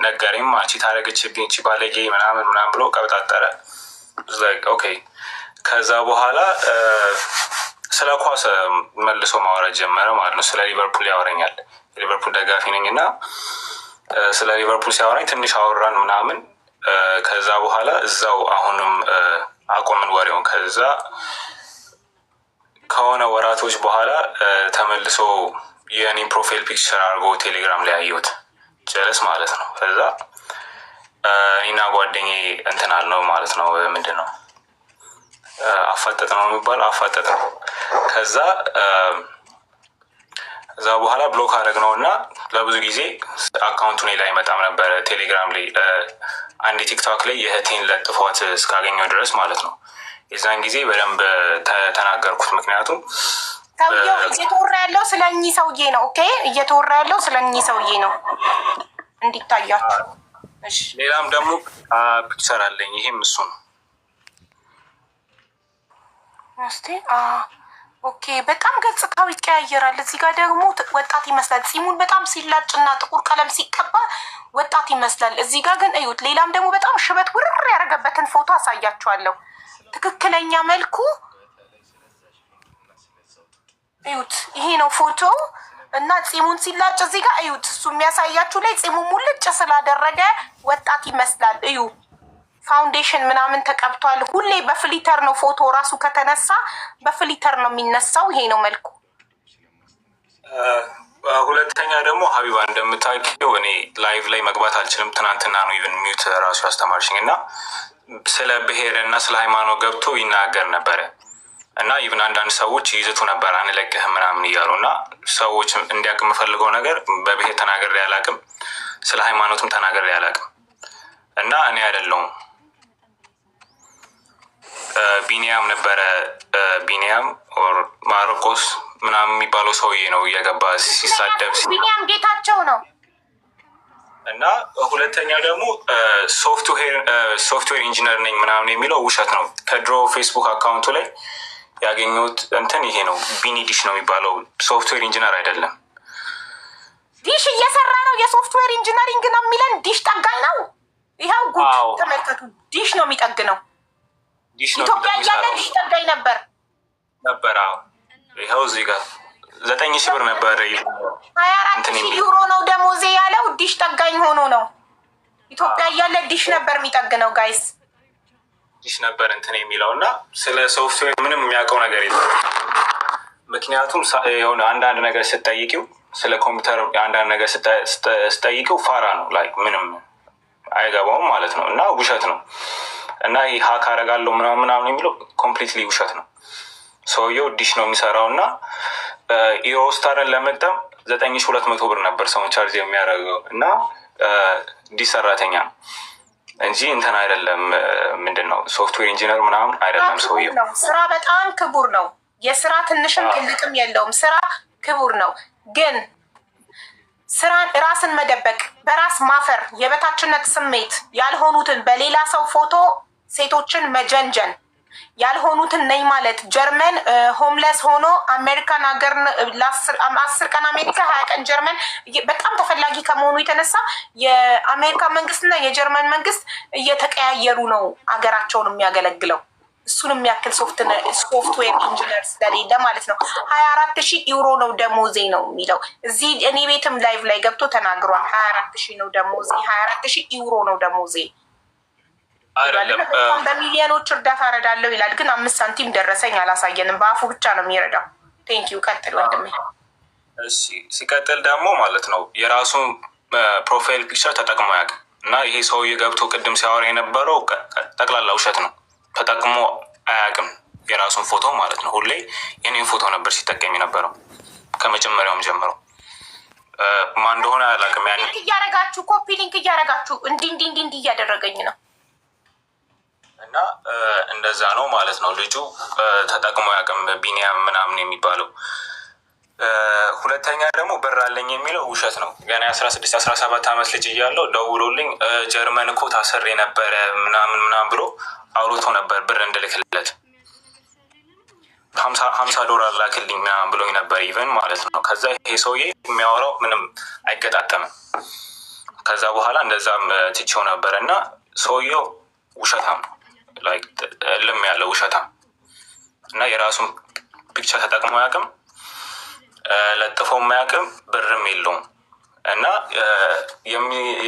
ነገረኝ። አንቺ ታደረገችብኝ እቺ ባለጌ ምናምን ብሎ ቀብጣጠረ። ኦኬ ከዛ በኋላ ስለ ኳስ መልሶ ማውራት ጀመረ ማለት ነው። ስለ ሊቨርፑል ያወረኛል። የሊቨርፑል ደጋፊ ነኝ እና ስለ ሊቨርፑል ሲያወራኝ ትንሽ አወራን ምናምን። ከዛ በኋላ እዛው አሁንም አቆምን ወሬውን። ከዛ ከሆነ ወራቶች በኋላ ተመልሶ የኔን ፕሮፋይል ፒክቸር አድርጎ ቴሌግራም ላይ አየሁት። ጀለስ ማለት ነው። ከዛ እኔና ጓደኛዬ እንትን አልነው ማለት ነው። ምንድን ነው አፋጠጥ ነው የሚባለው፣ አፋጠጥ ነው። ከዛ በኋላ ብሎክ አደረግነው እና ለብዙ ጊዜ አካውንቱ ላይ አይመጣም ነበረ ቴሌግራም ላይ። አንድ ቲክቶክ ላይ የእህቴን ለጥፏት እስካገኘው ድረስ ማለት ነው። የዛን ጊዜ በደንብ ተናገርኩት። ምክንያቱም እየተወራ ያለው ስለ እኚህ ሰውዬ ነው። ኦኬ እየተወራ ያለው ስለ እኚህ ሰውዬ ነው እንዲታያችሁ። ሌላም ደግሞ ፒክቸር አለኝ። ይሄም እሱ ነው። ኦኬ በጣም ገጽታው ይቀያየራል። እዚህ ጋር ደግሞ ወጣት ይመስላል። ጺሙን በጣም ሲላጭና ጥቁር ቀለም ሲቀባ ወጣት ይመስላል። እዚህ ጋር ግን እዩት። ሌላም ደግሞ በጣም ሽበት ውርር ያደረገበትን ፎቶ አሳያችኋለሁ። ትክክለኛ መልኩ እዩት። ይሄ ነው ፎቶ እና ጺሙን ሲላጭ እዚህ ጋር እዩት። እሱ የሚያሳያችሁ ላይ ጺሙ ሙልጭ ስላደረገ ወጣት ይመስላል። እዩ ፋውንዴሽን ምናምን ተቀብቷል። ሁሌ በፍሊተር ነው ፎቶ ራሱ ከተነሳ በፍሊተር ነው የሚነሳው። ይሄ ነው መልኩ። ሁለተኛ ደግሞ ሀቢባ እንደምታውቂው እኔ ላይቭ ላይ መግባት አልችልም። ትናንትና ነው ኢቨን ሚዩት ራሱ ያስተማርሽኝ እና ስለ ብሔር እና ስለ ሃይማኖት ገብቶ ይናገር ነበረ እና ኢቨን አንዳንድ ሰዎች ይዝቱ ነበር አንለቅህም ምናምን እያሉ እና ሰዎች እንዲያውቅ የምፈልገው ነገር በብሔር ተናግሬ አላውቅም፣ ስለ ሃይማኖትም ተናግሬ አላውቅም እና እኔ አይደለሁም ቢኒያም ነበረ። ቢኒያም ኦር ማርቆስ ምናምን የሚባለው ሰውዬ ነው እየገባ ሲሳደብ። ቢኒያም ጌታቸው ነው። እና ሁለተኛ ደግሞ ሶፍትዌር ኢንጂነር ነኝ ምናምን የሚለው ውሸት ነው። ከድሮ ፌስቡክ አካውንቱ ላይ ያገኘሁት እንትን ይሄ ነው። ቢኒ ዲሽ ነው የሚባለው። ሶፍትዌር ኢንጂነር አይደለም። ዲሽ እየሰራ ነው። የሶፍትዌር ኢንጂነሪንግ ነው የሚለን። ዲሽ ጠጋኝ ነው። ይኸው ጉድ ተመልከቱ። ዲሽ ነው የሚጠግነው። ኢትዮጵያ እያለ ዲሽ ጠጋኝ ነበር። ይኸው እዚህ ጋር 9,000 ብር ነበር። 24,000 ዩሮ ነው ደሞዜ ያለው። ዲሽ ጠጋኝ ሆኖ ነው። ኢትዮጵያ እያለ ዲሽ ነበር የሚጠግነው። ጋይስ ዲሽ ነበር እንትን የሚለው እና ስለ ሶፍትዌር ምንም የሚያውቀው ነገር የለም። ምክንያቱም የሆነ አንዳንድ ነገር ስጠይቂው ስለ ኮምፒውተር አንዳንድ ነገር ስጠይቂው ፋራ ነው። ላይ ምንም አይገባውም ማለት ነው እና ውሸት ነው። እና ይህ ሀክ አደርጋለሁ ምናምን የሚለው ኮምፕሊትሊ ውሸት ነው። ሰውየው ዲሽ ነው የሚሰራው እና ኢሮስታርን ለመጠም 9,200 ብር ነበር ሰውን ቻርጅ የሚያደርገው እና ዲሽ ሰራተኛ ነው እንጂ እንትን አይደለም። ምንድን ነው ሶፍትዌር ኢንጂነር ምናምን አይደለም ሰውየው። ስራ በጣም ክቡር ነው። የስራ ትንሽም ትልቅም የለውም። ስራ ክቡር ነው። ግን ስራን ራስን መደበቅ፣ በራስ ማፈር፣ የበታችነት ስሜት ያልሆኑትን በሌላ ሰው ፎቶ ሴቶችን መጀንጀን ያልሆኑትን ነኝ ማለት ጀርመን ሆምለስ ሆኖ አሜሪካን ሀገር 10 ቀን አሜሪካ 20 ቀን ጀርመን በጣም ተፈላጊ ከመሆኑ የተነሳ የአሜሪካ መንግስትና የጀርመን መንግስት እየተቀያየሩ ነው ሀገራቸውን የሚያገለግለው። እሱን የሚያክል ሶፍትዌር ኢንጂነር ስለሌለ ማለት ነው። 24,000 ዩሮ ነው ደሞዜ ነው የሚለው እዚህ እኔ ቤትም ላይቭ ላይ ገብቶ ተናግሯል። 24,000 ነው ደሞዜ፣ 24,000 ዩሮ ነው ደሞዜ። በሚሊዮኖች እርዳታ እረዳለሁ ይላል፣ ግን 5 ሳንቲም ደረሰኝ አላሳየንም። በአፉ ብቻ ነው የሚረዳው። ቴንኪዩ ቀጥል ወንድሜ። ሲቀጥል ደግሞ ማለት ነው የራሱን ፕሮፋይል ፒክቸር ተጠቅሞ ያውቅ እና ይሄ ሰውዬ ገብቶ ቅድም ሲያወራ የነበረው ጠቅላላ ውሸት ነው። ተጠቅሞ አያውቅም የራሱን ፎቶ ማለት ነው። ሁሌ የኔን ፎቶ ነበር ሲጠቀም የነበረው ከመጀመሪያውም ጀምሮ። ማን እንደሆነ አላውቅም። ሊንክ እያደረጋችሁ ኮፒ ሊንክ እያደረጋችሁ እንዲህ እያደረገኝ ነው እና እንደዛ ነው ማለት ነው። ልጁ ተጠቅሞ ያውቅም ቢኒያም ምናምን የሚባለው። ሁለተኛ ደግሞ ብር አለኝ የሚለው ውሸት ነው። ገና 16-17 ዓመት ልጅ እያለው ደውሎልኝ ጀርመን እኮ ታስሬ ነበረ ምናምን ብሎ አውርቶ ነበር ብር እንድልክለት $50 ላክልኝ ምናምን ብሎኝ ነበር ኢቨን ማለት ነው። ከዛ ይሄ ሰውዬ የሚያወራው ምንም አይገጣጠምም። ከዛ በኋላ እንደዛም ትቼው ነበር እና ሰውየው ውሸታም ነው፣ እልም ያለ ውሸታም እና የራሱን ፒክቸር ተጠቅሞ አያውቅም፣ ለጥፎም አያውቅም፣ ብርም የለውም እና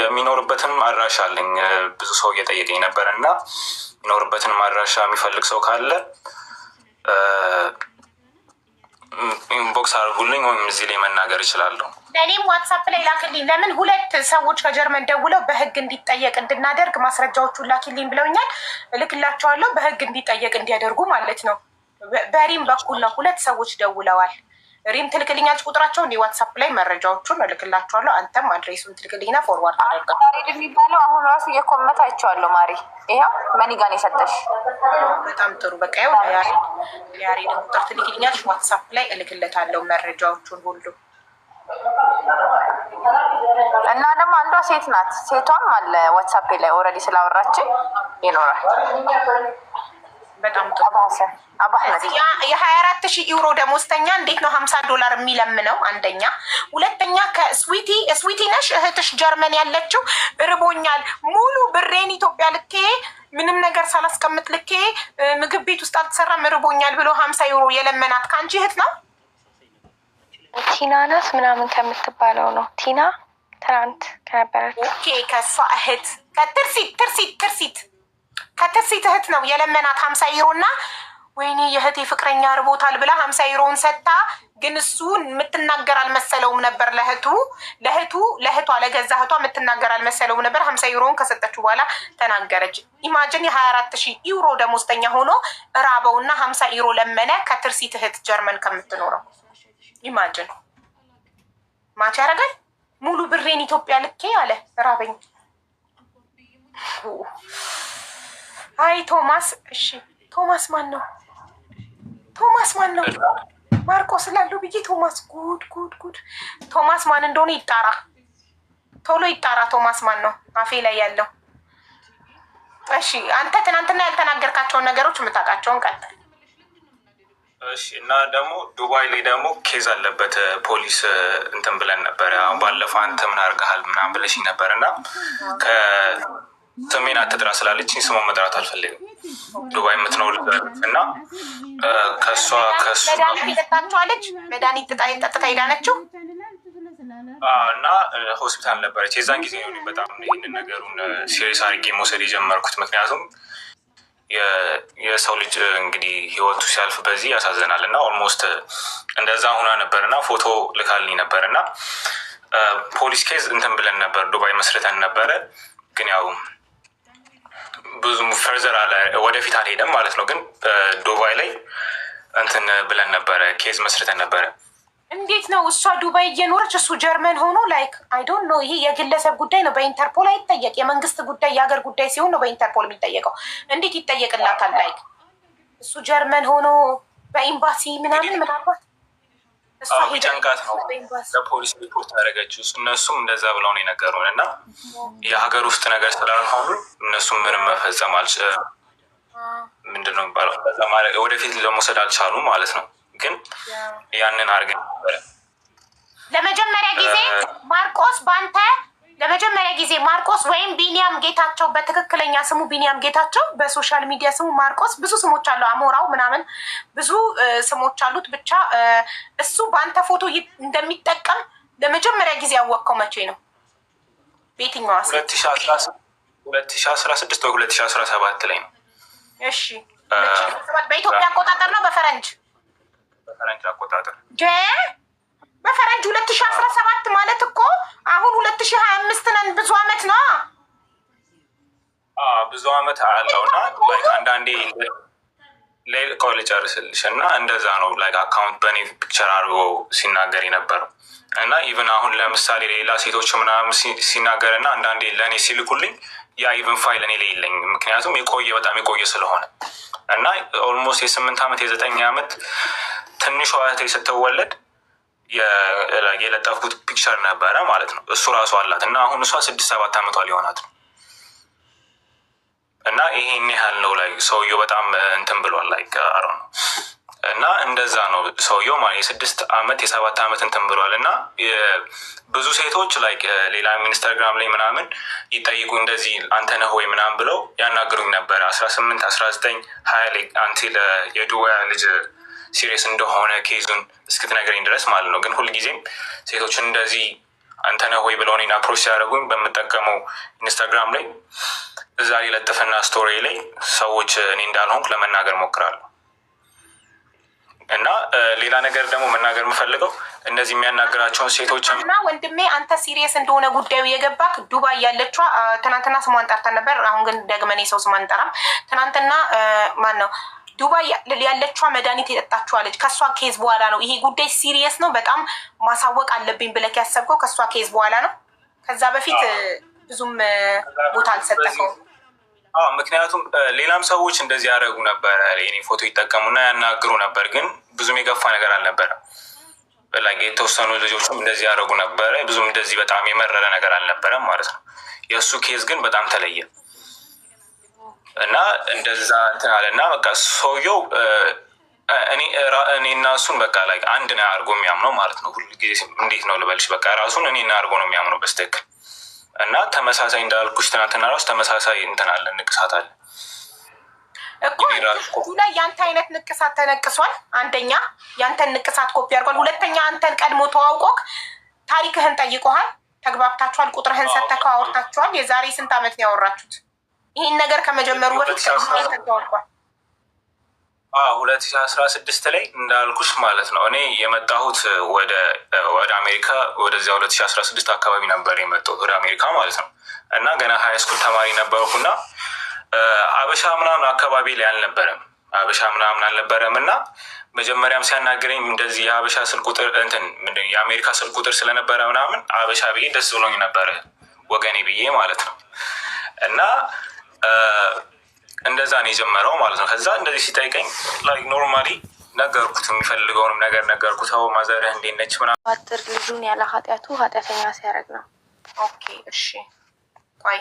የሚኖርበትን አድራሻ አለኝ። ብዙ ሰው እየጠየቀኝ ነበር እና የሚኖርበትን አድራሻ የሚፈልግ ሰው ካለ ኢንቦክስ አድርጉልኝ ወይም እዚህ ላይ መናገር እችላለሁ። ለእኔም ዋትሳፕ ላይ ላክልኝ። ለምን 2 ሰዎች ከጀርመን ደውለው በህግ እንዲጠየቅ እንድናደርግ ማስረጃዎቹን ላኪልኝ ብለውኛል። እልክላቸዋለሁ በህግ እንዲጠየቅ እንዲያደርጉ ማለት ነው። በሪም በኩል ነው 2 ሰዎች ደውለዋል። ሪም ትልክልኛለች ቁጥራቸው እንዲ ዋትሳፕ ላይ መረጃዎቹን እልክላቸዋለሁ። አንተም አድሬሱን ትልክልኝና ፎርዋርድ አደርጋለሁ። ማሪ የሚባለው አሁን ራሱ እየኮመት አይቼዋለሁ። ማሪ ይኸው መኒጋን የሰጠሽ በጣም ጥሩ። በቃ ይኸው ያሬድን ቁጥር ትልክልኛለች ዋትሳፕ ላይ እልክለታለሁ መረጃዎቹን ሁሉ። እና ደግሞ አንዷ ሴት ናት። ሴቷም አለ ዋትሳፕ ላይ ኦልሬዲ ስላወራችን ይኖራል። በጣም ጥሩ። የ24,000 ዩሮ ደሞዝተኛ እንዴት ነው $50 የሚለምነው? አንደኛ። ሁለተኛ ስዊቲ ነሽ እህትሽ ጀርመን ያለችው ርቦኛል ሙሉ ብሬን ኢትዮጵያ ልኬ ምንም ነገር ሳላስቀምጥ ልኬ ምግብ ቤት ውስጥ አልተሰራም ርቦኛል ብሎ 50 ዩሮ የለመናት ከአንቺ እህት ነው? ቲና ናት ምናምን ከምትባለው ነው። ቲና ትናንት ከነበረች። ኦኬ ከሷ እህት ከትርሲት እህት ነው የለመናት 50 ዩሮ እና ወይኔ የእህቴ ፍቅረኛ ርቦታል ብላ 50 ዩሮውን ሰጥታ፣ ግን እሱ የምትናገር አልመሰለውም ነበር። ለእህቷ ለገዛ እህቷ የምትናገር አልመሰለውም ነበር። 50 ዩሮውን ከሰጠችው በኋላ ተናገረች። ኢማጅን የ24,000 ዩሮ ደሞዝተኛ ሆኖ ራበውና 50 ዩሮ ለመነ ከትርሲት እህት ጀርመን ከምትኖረው። ኢማጅን ማች ያደርጋል። ሙሉ ብሬን ኢትዮጵያ ልኬ አለ ራበኝ። አይ ቶማስ፣ እሺ ቶማስ ማን ነው? ማርቆስ ስላለው ብዬ ቶማስ ጉድ። ቶማስ ማን እንደሆነ ይጣራ፣ ቶሎ ይጣራ። ቶማስ ማን ነው አፌ ላይ ያለው? እሺ አንተ ትናንትና ያልተናገርካቸውን ነገሮች የምታውቃቸውን ቀጥል። እሺ እና ደግሞ ዱባይ ላይ ደግሞ ኬዝ አለበት ፖሊስ እንትን ብለን ነበረ። አሁን ባለፈው አንተ ምን አድርገሃል ምናምን ብለሽኝ ነበር እና ስሜን አትጥራ ስላለችኝ ስሟን መጥራት አልፈልግም። ዱባይ የምትኖር እና ከእሷ መድኃኒት የጠጣችኋለች። መድኃኒት ጠጥታ ሄዳነችው እና ሆስፒታል ነበረች። የዛን ጊዜ ነው በጣም ይህንን ነገሩን ሲሪየስ አድርጌ መውሰድ የጀመርኩት። ምክንያቱም የሰው ልጅ እንግዲህ ህይወቱ ሲያልፍ በዚህ ያሳዘናል እና ኦልሞስት እንደዛ ሁና ነበር እና ፎቶ ልካልኝ ነበር እና ፖሊስ ኬዝ እንትን ብለን ነበር፣ ዱባይ መስርተን ነበረ። ግን ያው ብዙም ፈርዘር ወደፊት አልሄደም ማለት ነው። ግን ዱባይ ላይ እንትን ብለን ነበረ፣ ኬዝ መስርተን ነበረ። እንዴት ነው እሷ ዱባይ እየኖረች እሱ ጀርመን ሆኖ? ላይክ አይ ዶንት ኖ። ይሄ የግለሰብ ጉዳይ ነው፣ በኢንተርፖል አይጠየቅ። የመንግስት ጉዳይ የሀገር ጉዳይ ሲሆን ነው በኢንተርፖል የሚጠየቀው። እንዴት ይጠየቅላታል? ላይክ እሱ ጀርመን ሆኖ በኤምባሲ ምናምን ምናልባት ጨንቃት ነው ለፖሊስ ሪፖርት ያደረገችው። እነሱም እንደዛ ብለው ነው የነገሩን እና የሀገር ውስጥ ነገር ስላልሆኑ እነሱም ምንም መፈጸም ምንድነው የሚባለው ወደፊት ለመውሰድ አልቻሉም ማለት ነው። ግን ያንን አድርገን ነበረ ለመጀመሪያ ጊዜ ማርቆስ ወይም ቢኒያም ጌታቸው፣ በትክክለኛ ስሙ ቢኒያም ጌታቸው፣ በሶሻል ሚዲያ ስሙ ማርቆስ። ብዙ ስሞች አለው፣ አሞራው ምናምን ብዙ ስሞች አሉት። ብቻ እሱ በአንተ ፎቶ እንደሚጠቀም ለመጀመሪያ ጊዜ ያወቅከው መቼ ነው? በየትኛዋ? 2016 ወይ 2017 ላይ ነው። እሺ በኢትዮጵያ አቆጣጠር ነው በፈረንጅ አቆጣጠር? በፈረንጅ 2017 ማለት እኮ አሁን 2025 ነን። ብዙ አመት ነው። ብዙ አመት አለው እና አንዳንዴ ቆይ ልጨርስልሽ እና እንደዛ ነው አካውንት በእኔ ፒክቸር አድርጎ ሲናገር የነበረው እና ኢቨን አሁን ለምሳሌ ሌላ ሴቶች ምናምን ሲናገር እና አንዳንዴ ለእኔ ሲልኩልኝ ያ ኢቨን ፋይል እኔ ላይ የለኝም። ምክንያቱም በጣም የቆየ ስለሆነ እና ኦልሞስት የ8 ዓመት የ9 ዓመት ትንሿ እህቴ ስትወለድ የለጠፍኩት ፒክቸር ነበረ ማለት ነው። እሱ ራሱ አላት እና አሁን እሷ 6-7 ዓመቷ ሊሆናት ነው እና ይሄን ያህል ነው ሰውየው በጣም እንትን ብሏል። አሮ ነው እና እንደዛ ነው ሰውየው ማለት የ6 ዓመት የ7 ዓመት እንትን ብሏል። እና ብዙ ሴቶች ላይ ሌላ ኢንስታግራም ላይ ምናምን ይጠይቁ እንደዚህ አንተ ነህ ወይ ምናምን ብለው ያናግሩኝ ነበረ 18 19 20 ላይ አንቲል የዱባይ ልጅ ሲሪየስ እንደሆነ ኬዙን እስክትነግረኝ ድረስ ማለት ነው። ግን ሁልጊዜም ሴቶችን እንደዚህ አንተ ነህ ወይ ብለው እኔን አፕሮች ሲያደርጉኝ በምጠቀመው ኢንስታግራም ላይ እዛ ላይ ለጥፍና ስቶሪ ላይ ሰዎች እኔ እንዳልሆንኩ ለመናገር ሞክራለሁ። እና ሌላ ነገር ደግሞ መናገር የምፈልገው እነዚህ የሚያናገራቸውን ሴቶች እና ወንድሜ አንተ ሲሪየስ እንደሆነ ጉዳዩ የገባክ ዱባይ ያለችዋ ትናንትና ስሟን ጠርተን ነበር። አሁን ግን ደግመን የሰው ስሟን አንጠራም። ትናንትና ማን ነው ዱባይ ያለችዋ መድኃኒት የጠጣችኋለች ከእሷ ኬዝ በኋላ ነው። ይሄ ጉዳይ ሲሪየስ ነው፣ በጣም ማሳወቅ አለብኝ ብለህ ያሰብከው ከእሷ ኬዝ በኋላ ነው። ከዛ በፊት ብዙም ቦታ አልሰጠከውም። ምክንያቱም ሌላም ሰዎች እንደዚህ ያደረጉ ነበረ። የኔ ፎቶ ይጠቀሙና ያናግሩ ነበር፣ ግን ብዙም የገፋ ነገር አልነበረም። የተወሰኑ ልጆችም እንደዚህ ያደረጉ ነበረ። ብዙም እንደዚህ በጣም የመረረ ነገር አልነበረም ማለት ነው። የእሱ ኬዝ ግን በጣም ተለየ እና እንደዛ እንትን አለ እና በቃ ሰውየው እኔ እና እሱን በቃ ላይ አንድ ነው አድርጎ የሚያምነው ማለት ነው። ሁሉ ጊዜ እንዴት ነው ልበልሽ፣ በቃ ራሱን እኔ እና አድርጎ ነው የሚያምነው በስትክክል። እና ተመሳሳይ እንዳልኩሽ ትናንትና ራሱ ተመሳሳይ እንትን አለ፣ ንቅሳት አለ እኮ ላይ ያንተ አይነት ንቅሳት ተነቅሷል። አንደኛ ያንተን ንቅሳት ኮፒ አድርጓል። ሁለተኛ አንተን ቀድሞ ተዋውቆክ ታሪክህን ጠይቆሃል፣ ተግባብታችኋል፣ ቁጥርህን ሰተከው አውርታችኋል። የዛሬ ስንት ዓመት ነው ያወራችሁት? ይህን ነገር ከመጀመሩ በፊት ተዋውቋል። 2016 ላይ እንዳልኩሽ ማለት ነው። እኔ የመጣሁት ወደ አሜሪካ ወደዚያ 2016 አካባቢ ነበር የመጣሁት ወደ አሜሪካ ማለት ነው። እና ገና ሀይ ስኩል ተማሪ ነበርኩና አበሻ ምናምን አካባቢ ላይ አልነበረም። እና መጀመሪያም ሲያናገረኝ እንደዚህ የአበሻ ስልክ ቁጥር እንትን የአሜሪካ ስልክ ቁጥር ስለነበረ ምናምን አበሻ ብዬ ደስ ብሎኝ ነበረ፣ ወገኔ ብዬ ማለት ነው። እና እንደዛ ነው የጀመረው ማለት ነው። ከዛ እንደዚህ ሲጠይቀኝ ላይክ ኖርማሊ ነገርኩት፣ የሚፈልገውንም ነገር ነገርኩት። አዎ ማዘርህ እንዴት ነች ምናምን። አጥር ልጁን ያለ ኃጢአቱ ኃጢአተኛ ሲያደርግ ነው። ኦኬ እሺ፣ ቆይ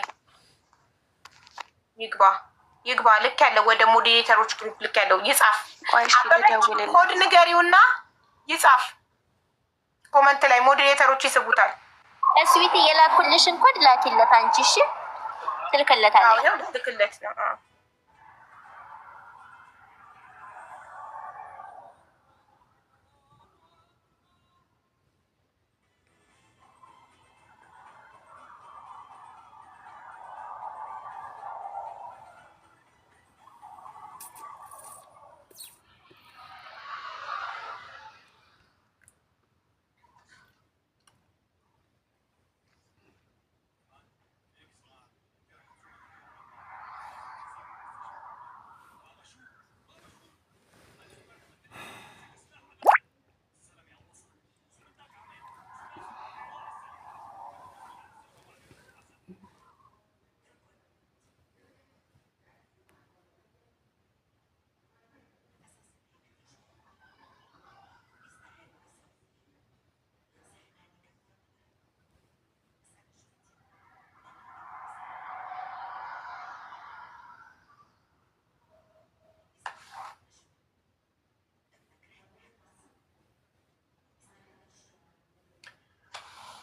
ይግባ ልክ ያለው ወደ ሞዴሬተሮች ግሩፕ ልክ ያለው ይጻፍ። ኮድ ንገሪውና ይጻፍ ኮመንት ላይ ሞዴሬተሮች ይስቡታል። እስዊት የላኩልሽን ኮድ ላኪለት አንቺ። እሺ ትልክለታለሽ? አዎ ልክለት ነው።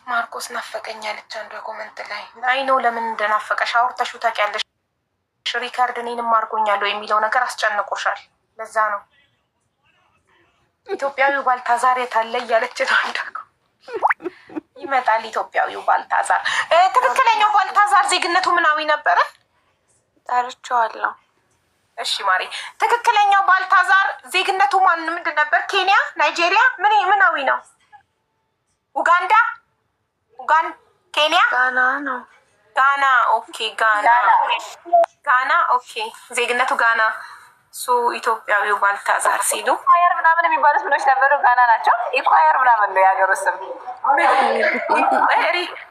ማርቆስ ናፈቀኛለች አንዷ ኮመንት ላይ። አይ ነው ለምን እንደናፈቀሽ አውርተሽው ታውቂያለሽ። ሪካርድ እኔንም አድርጎኛለሁ የሚለው ነገር አስጨንቆሻል። ለዛ ነው ኢትዮጵያዊው ባልታዛር የታለ እያለች ነው። ይመጣል ኢትዮጵያዊው ባልታዛር። ትክክለኛው ባልታዛር ዜግነቱ ምናዊ ነበረ? ጠርቼዋለሁ። እሺ ማሪ፣ ትክክለኛው ባልታዛር ዜግነቱ ምንድን ነበር? ኬንያ፣ ናይጄሪያ፣ ምናዊ ነው? ኡጋንዳ፣ ኬንያ፣ ጋና ነው። ጋና። ኦኬ ጋና። ኦኬ ዜግነቱ ጋና። እሱ ኢትዮጵያዊው ባልታዛር ሲሉ ኢኳየር ምናምን የሚባሉት ምኖች ነበሩ። ጋና ናቸው። ኢኳየር ምናምን ነው የሀገር ውስጥ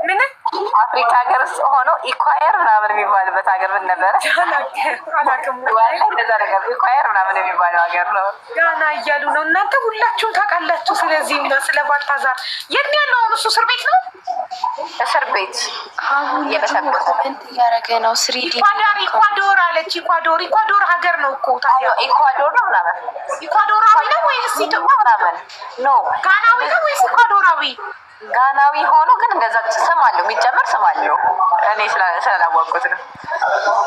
ምን አፍሪካ ሀገር ውስጥ ሆኖ ኢኳየር ምናምን የሚባልበት ሀገር ምን ነበረ? እንደዛ ነገር ኢኳየር ምናምን የሚባለው ሀገር ነው። ጋና እያሉ ነው። እናንተ ሁላችሁም ታውቃላችሁ። ስለዚህ ስለ ባልታዛር የት ነው ያለው? አሁን እሱ እስር ቤት ነው። እስር ቤት ኮመንት እያደረገ ነው። ስሪዲ ኢኳዶር አለች። ኢኳዶር ሀገር ነው እኮ ኢኳዶር ነው ምናምን ኢኳዶራዊ ነው ወይስ ኢትዮጵያ ምናምን ኖ ጋናዊ ነው ወይስ ኢኳዶራዊ? ጋናዊ ሆኖ ግን እንደዛ ስም አለው የሚጨመር ስም አለው። እኔ ስላላወቅኩት ነው።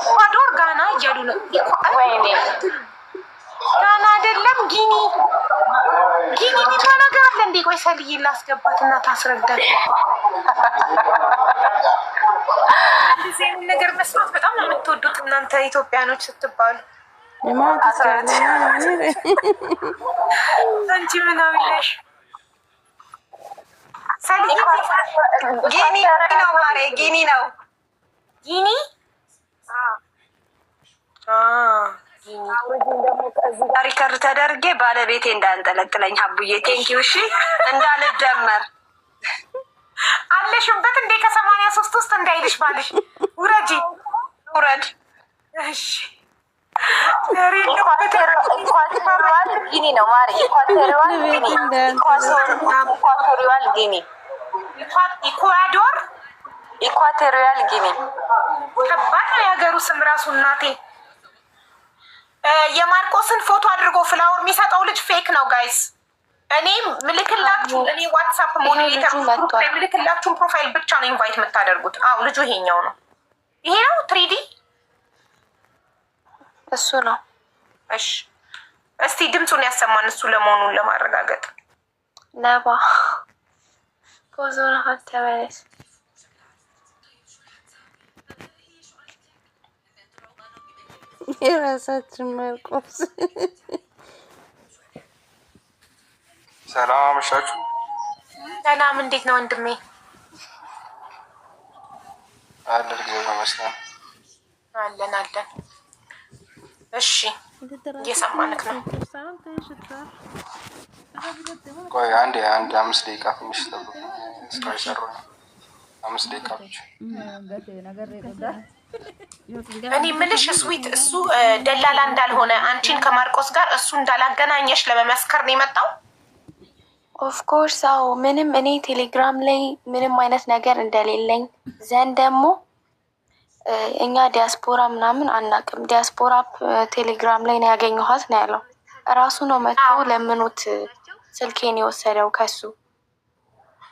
ኢኳዶር ጋና እያሉ ነው። ወይኔ ጋና አይደለም ጊኒ የሚባል ነገር አለ እንዴ? ቆይ ሰልዬ ላስገባትና ታስረዳል። እንደዚህ አይነት ነገር መስማት በጣም ነው የምትወዱት እናንተ ኢትዮጵያኖች ስትባሉ። አንቺ ምናዊ ነሽ? ሰልዬ ጊኒ ነው ማሬ፣ ጊኒ ነው ጊኒ ሪከርድ ተደርጌ ባለቤቴ እንዳንጠለጥለኝ ሀቡዬ ቴንኪው። እሺ እንዳልደመር አለሽበት እንዴ? ከ83 ውስጥ እንዳይልሽ ባልሽ ውረድ። እሺ ኢኳቶሪያል ጊኒ ነው ማሪ። ኢኳቶሪያል ጊኒ ኢኳቶሪያል ጊኒ ከባድ ነው የሀገሩ ስም ራሱ እናቴ። የማርቆስን ፎቶ አድርጎ ፍላወር የሚሰጠው ልጅ ፌክ ነው ጋይስ። እኔ ምልክላችሁ ዋትሳፕ ሞዴሬተር ምልክላችሁን ፕሮፋይል ብቻ ነው ኢንቫይት የምታደርጉት። አዎ ልጁ ይሄኛው ነው። ይሄ ነው ትሪዲ እሱ ነው። እሺ እስቲ ድምፁን ያሰማን እሱ ለመሆኑን ለማረጋገጥ። ነባ ፖዞና ተመለስ። የራሳችን ማርቆስ ሰላም አመሻችሁ። ሰላም እንዴት ነው ወንድሜ? አለን ጊዜ ተመስገን። አለን። እሺ እየሰማንክ ነው። ቆይ አንድ 5 ደቂቃ ትንሽ ጠብቁ። እስካሁን ሰሩ 5 ደቂቃ ብቻ። እኔ ምልሽ ስዊት እሱ ደላላ እንዳልሆነ አንቺን ከማርቆስ ጋር እሱ እንዳላገናኘሽ ለመመስከር ነው የመጣው። ኦፍኮርስ አዎ። ምንም እኔ ቴሌግራም ላይ ምንም አይነት ነገር እንደሌለኝ ዘንድ ደግሞ እኛ ዲያስፖራ ምናምን አናቅም። ዲያስፖራ ቴሌግራም ላይ ነው ያገኘኋት ነው ያለው። እራሱ ነው መጥቶ ለምኖት ስልኬን የወሰደው ከሱ።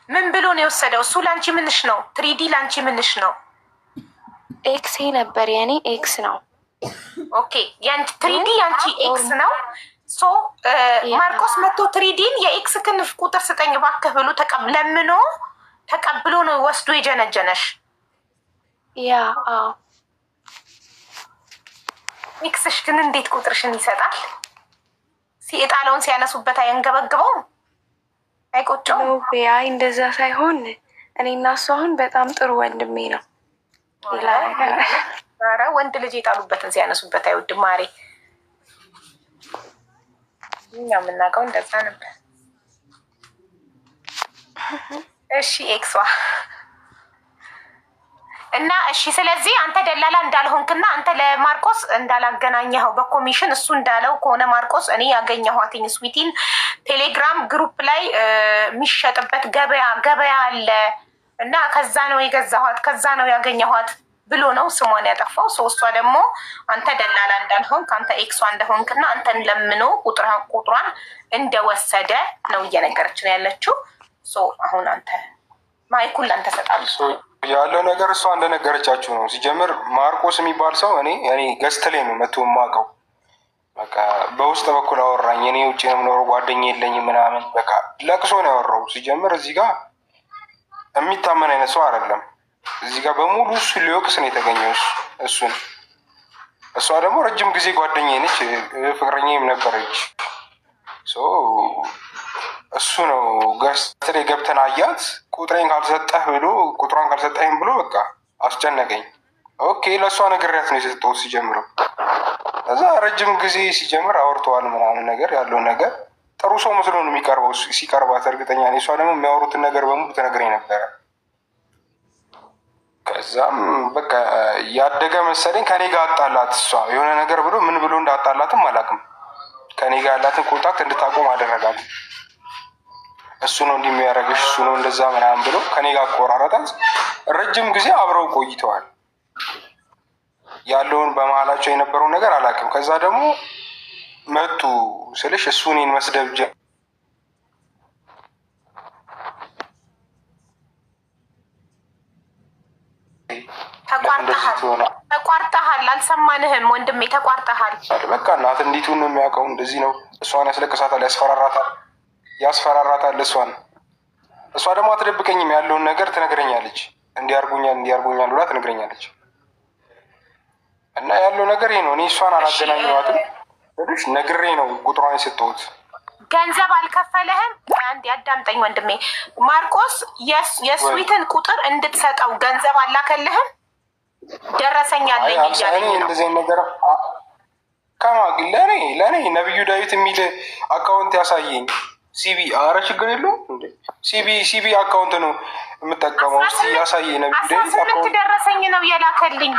ምን ብሎ ነው የወሰደው? እሱ ላንቺ ምንሽ ነው? ትሪዲ ላንቺ ምንሽ ነው? ኤክሴ ነበር የኔ ኤክስ ነው። ኦኬ ያንቺ ትሪዲ ያንቺ ኤክስ ነው። ሶ ማርቆስ መጥቶ ትሪዲን የኤክስ ክንፍ ቁጥር ስጠኝ እባክህ ብሎ ለምኖ ተቀብሎ ነው ወስዶ የጀነጀነሽ። ያ አዎ። ኤክስሽ ግን እንዴት ቁጥርሽን ይሰጣል? ሲጣለውን ሲያነሱበት አያንገበግበውም? አይቆጨውም? አይ እንደዛ ሳይሆን እኔ እና እሱ አሁን በጣም ጥሩ ወንድሜ ነው። ኧረ ወንድ ልጅ የጣሉበትን ሲያነሱበት አይወድም ማሬ። እኛ የምናውቀው እንደዛ ነበር። እሺ ኤክሷ እና እሺ፣ ስለዚህ አንተ ደላላ እንዳልሆንክና አንተ ለማርቆስ እንዳላገናኘኸው በኮሚሽን እሱ እንዳለው ከሆነ ማርቆስ እኔ ያገኘኋትኝ ስዊቲን ቴሌግራም ግሩፕ ላይ የሚሸጥበት ገበያ አለ እና ከዛ ነው የገዛኋት ከዛ ነው ያገኘኋት ብሎ ነው ስሟን ያጠፋው። ሶስቷ ደግሞ አንተ ደላላ እንዳልሆንክ አንተ ኤክሷ እንደሆንክና አንተን ለምኖ ቁጥሯን እንደወሰደ ነው እየነገረችን ያለችው። አሁን አንተ ማይኩል አንተ ሰጣለሁ ያለው ነገር እሷ እንደነገረቻችሁ ነው። ሲጀምር ማርቆስ የሚባል ሰው እኔ ገዝት ላይ ነው መቶ የማውቀው። በቃ በውስጥ በኩል አወራኝ። እኔ ውጭ ነው የምኖረው፣ ጓደኛ የለኝም ምናምን በቃ ለቅሶ ነው ያወራው። ሲጀምር እዚህ ጋር የሚታመን አይነት ሰው አይደለም። እዚህ ጋር በሙሉ እሱ ሊወቅስ ነው የተገኘው እሱን። እሷ ደግሞ ረጅም ጊዜ ጓደኛ ነች፣ ፍቅረኛም ነበረች። እሱ ነው ገዝት ላይ ገብተን አያት። ቁጥሯን ካልሰጠህም ብሎ በቃ አስጨነቀኝ። ኦኬ ለእሷ ነግሬያት ነው የሰጠው ሲጀምረው። እዛ ረጅም ጊዜ ሲጀምር አውርተዋል ምናምን ነገር ያለውን ነገር ጥሩ ሰው መስሎ ነው የሚቀርበው ሲቀርባት እርግጠኛ ነኝ። እሷ ደግሞ የሚያወሩትን ነገር በሙሉ ትነግረኝ ነበረ። ከዛም በቃ ያደገ መሰለኝ ከኔ ጋር አጣላት። እሷ የሆነ ነገር ብሎ ምን ብሎ እንዳጣላትም አላውቅም። ከኔ ጋር ያላትን ኮንታክት እንድታቆም አደረጋት። እሱ ነው እንደሚያደርግሽ እሱ ነው እንደዛ ምናምን ብሎ ከኔ ጋር አቆራረጣት። ረጅም ጊዜ አብረው ቆይተዋል። ያለውን በመሀላቸው የነበረውን ነገር አላውቅም። ከዛ ደግሞ መጡ ስልሽ እሱ እኔን መስደብ ተቋርጠሃል። አልሰማንህም ወንድሜ፣ ተቋርጠሃል። በቃ እናት እንዲቱ ነው የሚያውቀው። እንደዚህ ነው። እሷን ያስለቅሳታል፣ ያስፈራራታል። እሷ ደግሞ አትደብቀኝም። ያለውን ነገር ትነግረኛለች። እንዲያርጉኛል ብላ ትነግረኛለች። እና ያለው ነገር ይሄ ነው። እኔ እሷን አላገናኘኋትም። ነግሬ ነው ቁጥሯን የሰጠሁት። ገንዘብ አልከፈለህም? አንድ ያዳምጠኝ ወንድሜ። ማርቆስ የስዊትን ቁጥር እንድትሰጠው ገንዘብ አላከልህም? ደረሰኛለኝ እያለኝ ነው። እንደዚህ ነገር ለእኔ ነብዩ ዳዊት የሚል አካውንት ያሳየኝ። ሲቢ አረ ችግር የለውም። ሲቢ አካውንት ነው የምጠቀመው። እስኪ ያሳየኝ ነብዩ ዳዊት አካውንት። ደረሰኝ ነው የላከልኝ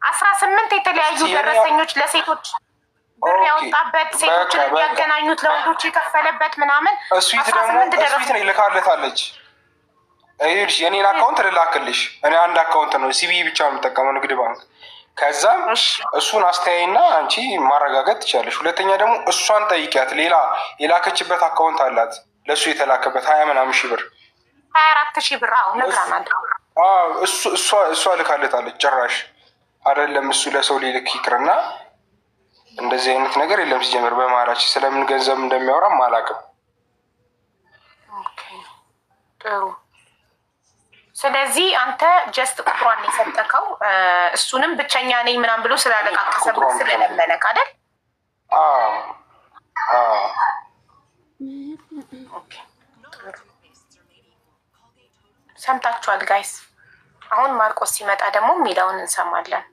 18 የተለያዩ ደረሰኞች ለሴቶች ብር ያወጣበት፣ ሴቶችን የሚያገናኙት፣ ለወንዶች የከፈለበት ምናምን። እስዊት ደግሞ እስዊት ነው ይልካለታለች። ይኸውልሽ የኔን አካውንት ልላክልሽ። እኔ አንድ አካውንት ነው ሲቢ ብቻ ነው የምጠቀመው፣ ንግድ ባንክ። ከዛም እሱን አስተያይና አንቺ ማረጋገጥ ትችላለሽ። ሁለተኛ ደግሞ እሷን ጠይቂያት። ሌላ የላከችበት አካውንት አላት ለእሱ የተላከበት 20 ምናምን ሺህ ብር 24 ሺህ ብር ነግራናል። እሷ ልካለታለች። ጭራሽ አይደለም እሱ ለሰው ሊልክ ይቅርና እንደዚህ አይነት ነገር የለም። ሲጀምር በመሀላችን ስለምን ገንዘብ እንደሚያወራም አላውቅም። ጥሩ። ስለዚህ አንተ ጀስት ቁጥሯን የሰጠከው እሱንም ብቸኛ ነኝ ምናምን ብሎ ስላለቃቀሰብህ ስለለመነክ አይደል? ሰምታችኋል ጋይስ። አሁን ማርቆስ ሲመጣ ደግሞ የሚለውን እንሰማለን።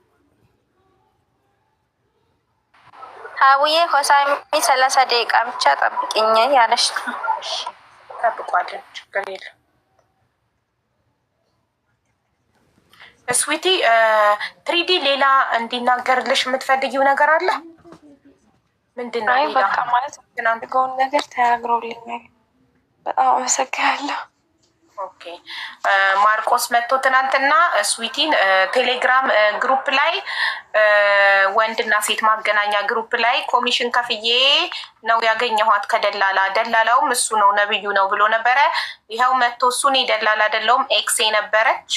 ሀውዬ ሆሳሚ 30 ደቂቃ ብቻ ጠብቅኝ ያለች ነው። ጠብቋለን፣ ችግር የለም። ስዊቲ ትሪዲ ሌላ እንዲናገርልሽ የምትፈልጊው ነገር አለ? ምንድን ነው? በቃ ማለት ገውን ነገር ተናግረውልኛል። በጣም አመሰግናለሁ። ኦኬ ማርቆስ መጥቶ ትናንትና ስዊቲን ቴሌግራም ግሩፕ ላይ ወንድና ሴት ማገናኛ ግሩፕ ላይ ኮሚሽን ከፍዬ ነው ያገኘኋት ከደላላ፣ ደላላውም እሱ ነው ነብዩ ነው ብሎ ነበረ። ይኸው መጥቶ እሱን ደላላ አይደለሁም ኤክሴ ነበረች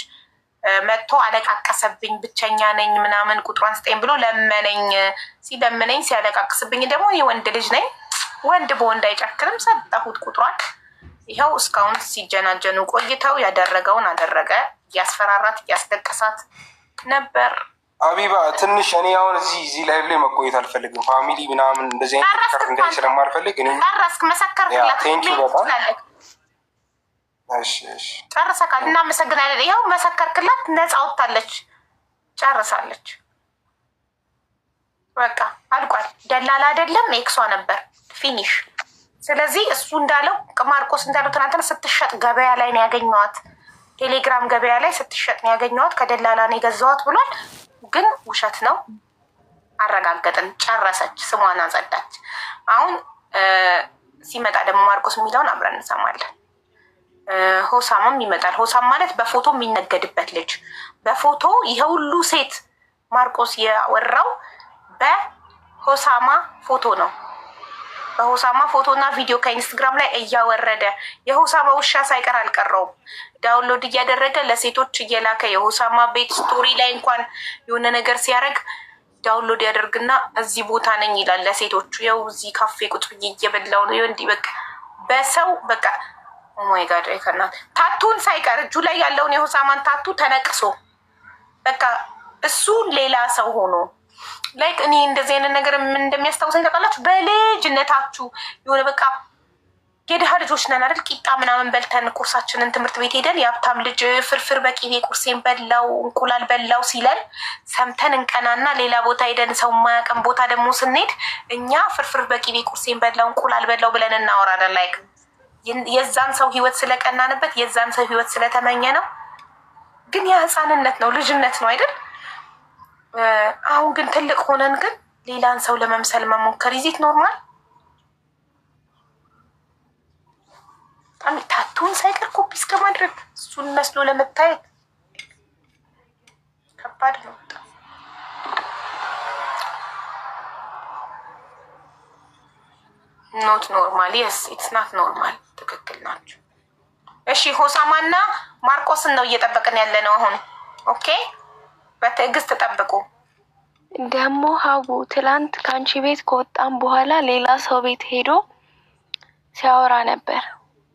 መጥቶ አለቃቀሰብኝ። ብቸኛ ነኝ ምናምን ቁጥሯን ስጠኝ ብሎ ለመነኝ። ሲለምነኝ ሲያለቃቅስብኝ ደግሞ የወንድ ልጅ ነኝ፣ ወንድ በወንድ አይጨክርም። ሰጠሁት ቁጥሯን። ይኸው እስካሁን ሲጀናጀኑ ቆይተው ያደረገውን አደረገ። እያስፈራራት እያስለቀሳት ነበር። አቢባ ትንሽ እኔ አሁን እዚህ ላይ መቆየት አልፈልግም። ፋሚሊ ምናምን እንደዚህ አይነት ነገር እንዳይ ስለማልፈልግ እኔ ጨረስክ? መሰከርክላት? ጨርሰካል። እናመሰግናለን። ይኸው መሰከርክላት፣ ነፃ ወጥታለች፣ ጨርሳለች። በቃ አልቋል። ደላላ አይደለም ኤክሷ ነበር። ፊኒሽ። ስለዚህ እሱ እንዳለው ማርቆስ እንዳለው ትናንትና ስትሸጥ ገበያ ላይ ነው ያገኘዋት። ቴሌግራም ገበያ ላይ ስትሸጥ ነው ያገኘዋት። ከደላላ ነው የገዛዋት ብሏል። ግን ውሸት ነው። አረጋገጥን። ጨረሰች። ስሟን አጸዳች። አሁን ሲመጣ ደግሞ ማርቆስ የሚለውን አብረን እንሰማለን። ሆሳማም ይመጣል። ሆሳም ማለት በፎቶ የሚነገድበት ልጅ። በፎቶ ይሄ ሁሉ ሴት ማርቆስ ያወራው በሆሳማ ፎቶ ነው። በሆሳማ ፎቶና ቪዲዮ ከኢንስትግራም ላይ እያወረደ የሆሳማ ውሻ ሳይቀር አልቀረውም። ዳውንሎድ እያደረገ ለሴቶች እየላከ የሆሳማ ቤት ስቶሪ ላይ እንኳን የሆነ ነገር ሲያደርግ ዳውንሎድ ያደርግና እዚህ ቦታ ነኝ ይላል ለሴቶቹ። ያው እዚህ ካፌ ቁጭ ብዬ እየበላው ነው እንዲህ በቃ በሰው በቃ ኦማይ ጋድ አይከናት ታቱን ሳይቀር እጁ ላይ ያለውን የሆሳማን ታቱ ተነቅሶ በቃ እሱ ሌላ ሰው ሆኖ ላይክ እኔ እንደዚህ አይነት ነገር ምን እንደሚያስታውሰኝ ታውቃላችሁ? በልጅነታችሁ የሆነ በቃ የድሃ ልጆች ነን አይደል? ቂጣ ምናምን በልተን ቁርሳችንን ትምህርት ቤት ሄደን የሀብታም ልጅ ፍርፍር በቂቤ ቁርሴን በላው እንቁላል በላው ሲለን ሰምተን እንቀናና ሌላ ቦታ ሄደን ሰው ማያውቀን ቦታ ደግሞ ስንሄድ እኛ ፍርፍር በቂቤ ቁርሴን በላው እንቁላል በላው ብለን እናወራለን። ላይክ የዛን ሰው ህይወት ስለቀናንበት የዛን ሰው ህይወት ስለተመኘ ነው። ግን የህፃንነት ነው፣ ልጅነት ነው አይደል? አሁን ግን ትልቅ ሆነን ግን ሌላን ሰው ለመምሰል መሞከር ይዚት ኖርማል። ታቱን ሳይቀር ኮፒ እስከ ማድረግ እሱን መስሎ ለመታየት ከባድ ነው። ኖት ኖርማል የስ ኢትስ ናት ኖርማል። ትክክል ናቸው። እሺ ሆሳማና ማርቆስን ነው እየጠበቅን ያለ ነው አሁን። ኦኬ በትዕግስት ጠብቁ። ደግሞ ሀቡ ትላንት ከአንቺ ቤት ከወጣም በኋላ ሌላ ሰው ቤት ሄዶ ሲያወራ ነበር።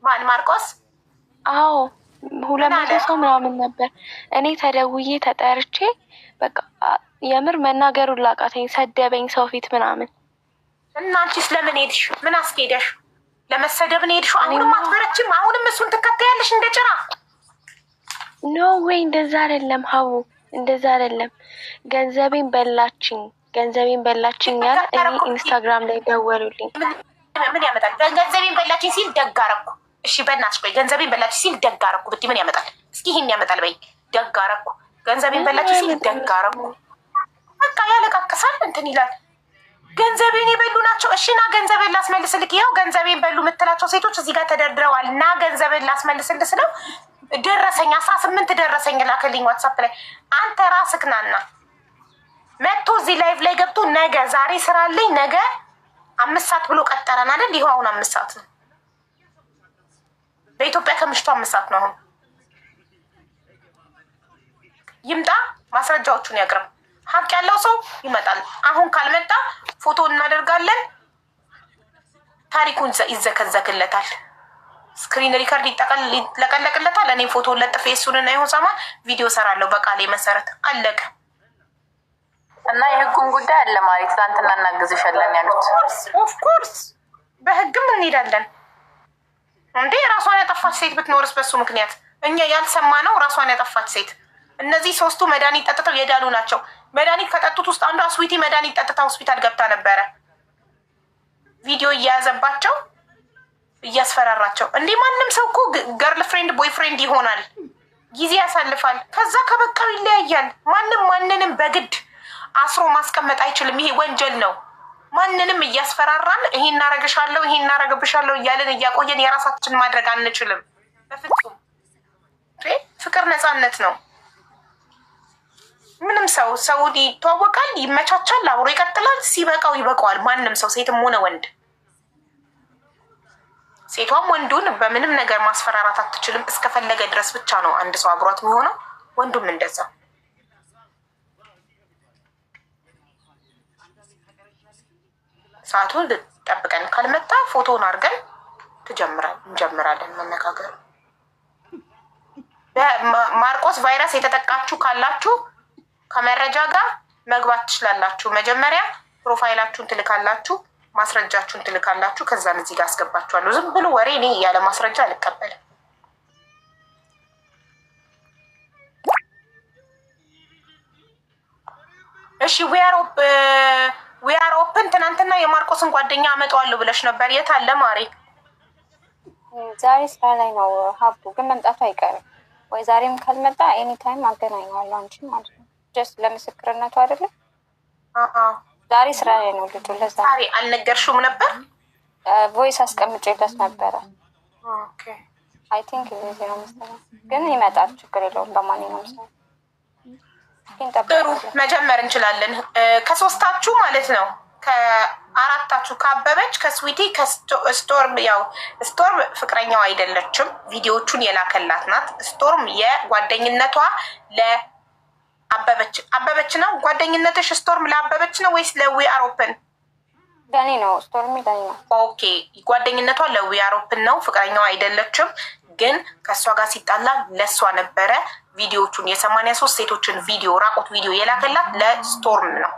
ማን? ማርቆስ? አዎ 200 ሰው ምናምን ነበር። እኔ ተደውዬ ተጠርቼ በቃ የምር መናገሩን ላቃተኝ፣ ሰደበኝ ሰው ፊት ምናምን። እና አንቺስ ለምን ሄድሽ? ምን አስኬደሽ? ለመሰደብ ነው ሄድሽ? አሁንም አትበረችም? አሁንም እሱን ትከታያለሽ እንደ ጭራ? ኖ ወይ እንደዛ አይደለም ሀቡ፣ እንደዛ አይደለም። ገንዘቤን በላችኝ ያለ እኔ ኢንስታግራም ላይ ደወሉልኝ። ምን ያመጣል? ገንዘቤን በላችኝ ሲል ደግ አደረኩ። እሺ በእናትሽ ቆይ፣ ገንዘቤን በላችኝ ሲል ደግ አደረኩ ብትይ ምን ያመጣል? እስኪ ይሄን ያመጣል በይ። ደግ አደረኩ፣ ገንዘቤን በላችኝ ሲል ደግ አደረኩ። በቃ ያለቃቅሳል፣ እንትን ይላል። ገንዘቤን የበሉ ናቸው። እሺ ና ገንዘቤን ላስመልስልክ። ይኸው ገንዘቤን በሉ የምትላቸው ሴቶች እዚህ ጋር ተደርድረዋል። ና ገንዘቤን ላስመልስልህ ስለው ደረሰኝ 18 ደረሰኝ ላክልኝ ዋትሳፕ ላይ። አንተ ራስክ ናና መጥቶ እዚህ ላይቭ ላይ ገብቶ ነገ ዛሬ ስራ አለኝ ነገ 5 ሰዓት ብሎ ቀጠረን አይደል? ይኸው አሁን 5 ሰዓት ነው በኢትዮጵያ፣ ከምሽቱ 5 ሰዓት ነው አሁን። ይምጣ ማስረጃዎቹን ያቅርብ። ሀቅ ያለው ሰው ይመጣል። አሁን ካልመጣ ፎቶ እናደርጋለን፣ ታሪኩን ይዘከዘክለታል፣ ስክሪን ሪከርድ ይለቀለቅለታል። እኔ ፎቶ ለጥፌ እሱንና የሆሳማ ቪዲዮ ሰራለሁ በቃሌ መሰረት። አለቀ። እና የህጉን ጉዳይ አለ ማለት ትናንትና እናግዝሻለን ያሉት። ኦፍኮርስ በህግም እንሄዳለን እንዴ። ራሷን ያጠፋች ሴት ብትኖርስ በሱ ምክንያት እኛ ያልሰማ ነው። ራሷን ያጠፋች ሴት እነዚህ 3ቱ መድኃኒት ጠጥተው የዳሉ ናቸው። መድኃኒት ከጠጡት ውስጥ አንዷ ስዊቲ መድኃኒት ጠጥታ ሆስፒታል ገብታ ነበረ። ቪዲዮ እየያዘባቸው እያስፈራራቸው። እንዲህ ማንም ሰው እኮ ገርል ፍሬንድ ቦይ ፍሬንድ ይሆናል፣ ጊዜ ያሳልፋል፣ ከዛ ከበቃው ይለያያል። ማንም ማንንም በግድ አስሮ ማስቀመጥ አይችልም። ይሄ ወንጀል ነው። ማንንም እያስፈራራን ይሄ እናረግሻለሁ ይሄ እናረግብሻለሁ እያለን እያቆየን የራሳችን ማድረግ አንችልም በፍጹም። ፍቅር ነፃነት ነው። ምንም ሰው ይተዋወቃል፣ ይመቻቻል፣ አብሮ ይቀጥላል። ሲበቃው ይበቃዋል። ማንም ሰው ሴትም ሆነ ወንድ፣ ሴቷም ወንዱን በምንም ነገር ማስፈራራት አትችልም። እስከፈለገ ድረስ ብቻ ነው አንድ ሰው አብሯት የሚሆነው። ወንዱም እንደዛ። ሰዓቱን ጠብቀን ካልመጣ ፎቶውን አድርገን እንጀምራለን መነጋገር። በማርቆስ ቫይረስ የተጠቃችሁ ካላችሁ ከመረጃ ጋር መግባት ትችላላችሁ። መጀመሪያ ፕሮፋይላችሁን ትልካላችሁ፣ ማስረጃችሁን ትልካላችሁ። ከዛን እዚህ ጋር አስገባችኋለሁ። ዝም ብሎ ወሬ እኔ ያለ ማስረጃ አልቀበልም። እሺ ዊአር ኦፕን። ትናንትና የማርቆስን ጓደኛ አመጣዋለሁ ብለሽ ነበር። የት አለ ማሬ? ዛሬ ስራ ላይ ነው ሀቡ፣ ግን መምጣቱ አይቀርም ወይ? ዛሬም ካልመጣ ኤኒታይም አገናኘዋለሁ አንቺን ማለት ነው። ጀስት ለምስክርነቱ አይደለም። ዛሬ ስራ ላይ ነው ልጁ። ለዛ ዛሬ አልነገርሽውም ነበር? ቮይስ አስቀምጬለት ነበረ። አይ ቲንክ ዚህ ነው መሰለኝ፣ ግን ይመጣል። ችግር የለውም። በማንኛውም ሰው ጥሩ መጀመር እንችላለን። ከሶስታችሁ ማለት ነው፣ ከአራታችሁ፣ ከአበበች፣ ከስዊቲ፣ ከስቶርም። ያው ስቶርም ፍቅረኛው አይደለችም፣ ቪዲዮቹን የላከላት ናት። ስቶርም የጓደኝነቷ አበበች ነው። ጓደኝነትሽ ስቶርም ለአበበች ነው ወይስ ለዊአር ኦፕን? ለኔ ነው። ስቶርም ለኔ ነው። ኦኬ ጓደኝነቷ ለዊአር ኦፕን ነው። ፍቅረኛው አይደለችም፣ ግን ከእሷ ጋር ሲጣላ ለእሷ ነበረ ቪዲዮቹን የ83 ሴቶችን ቪዲዮ ራቆት ቪዲዮ የላከላት ለስቶርም ነው።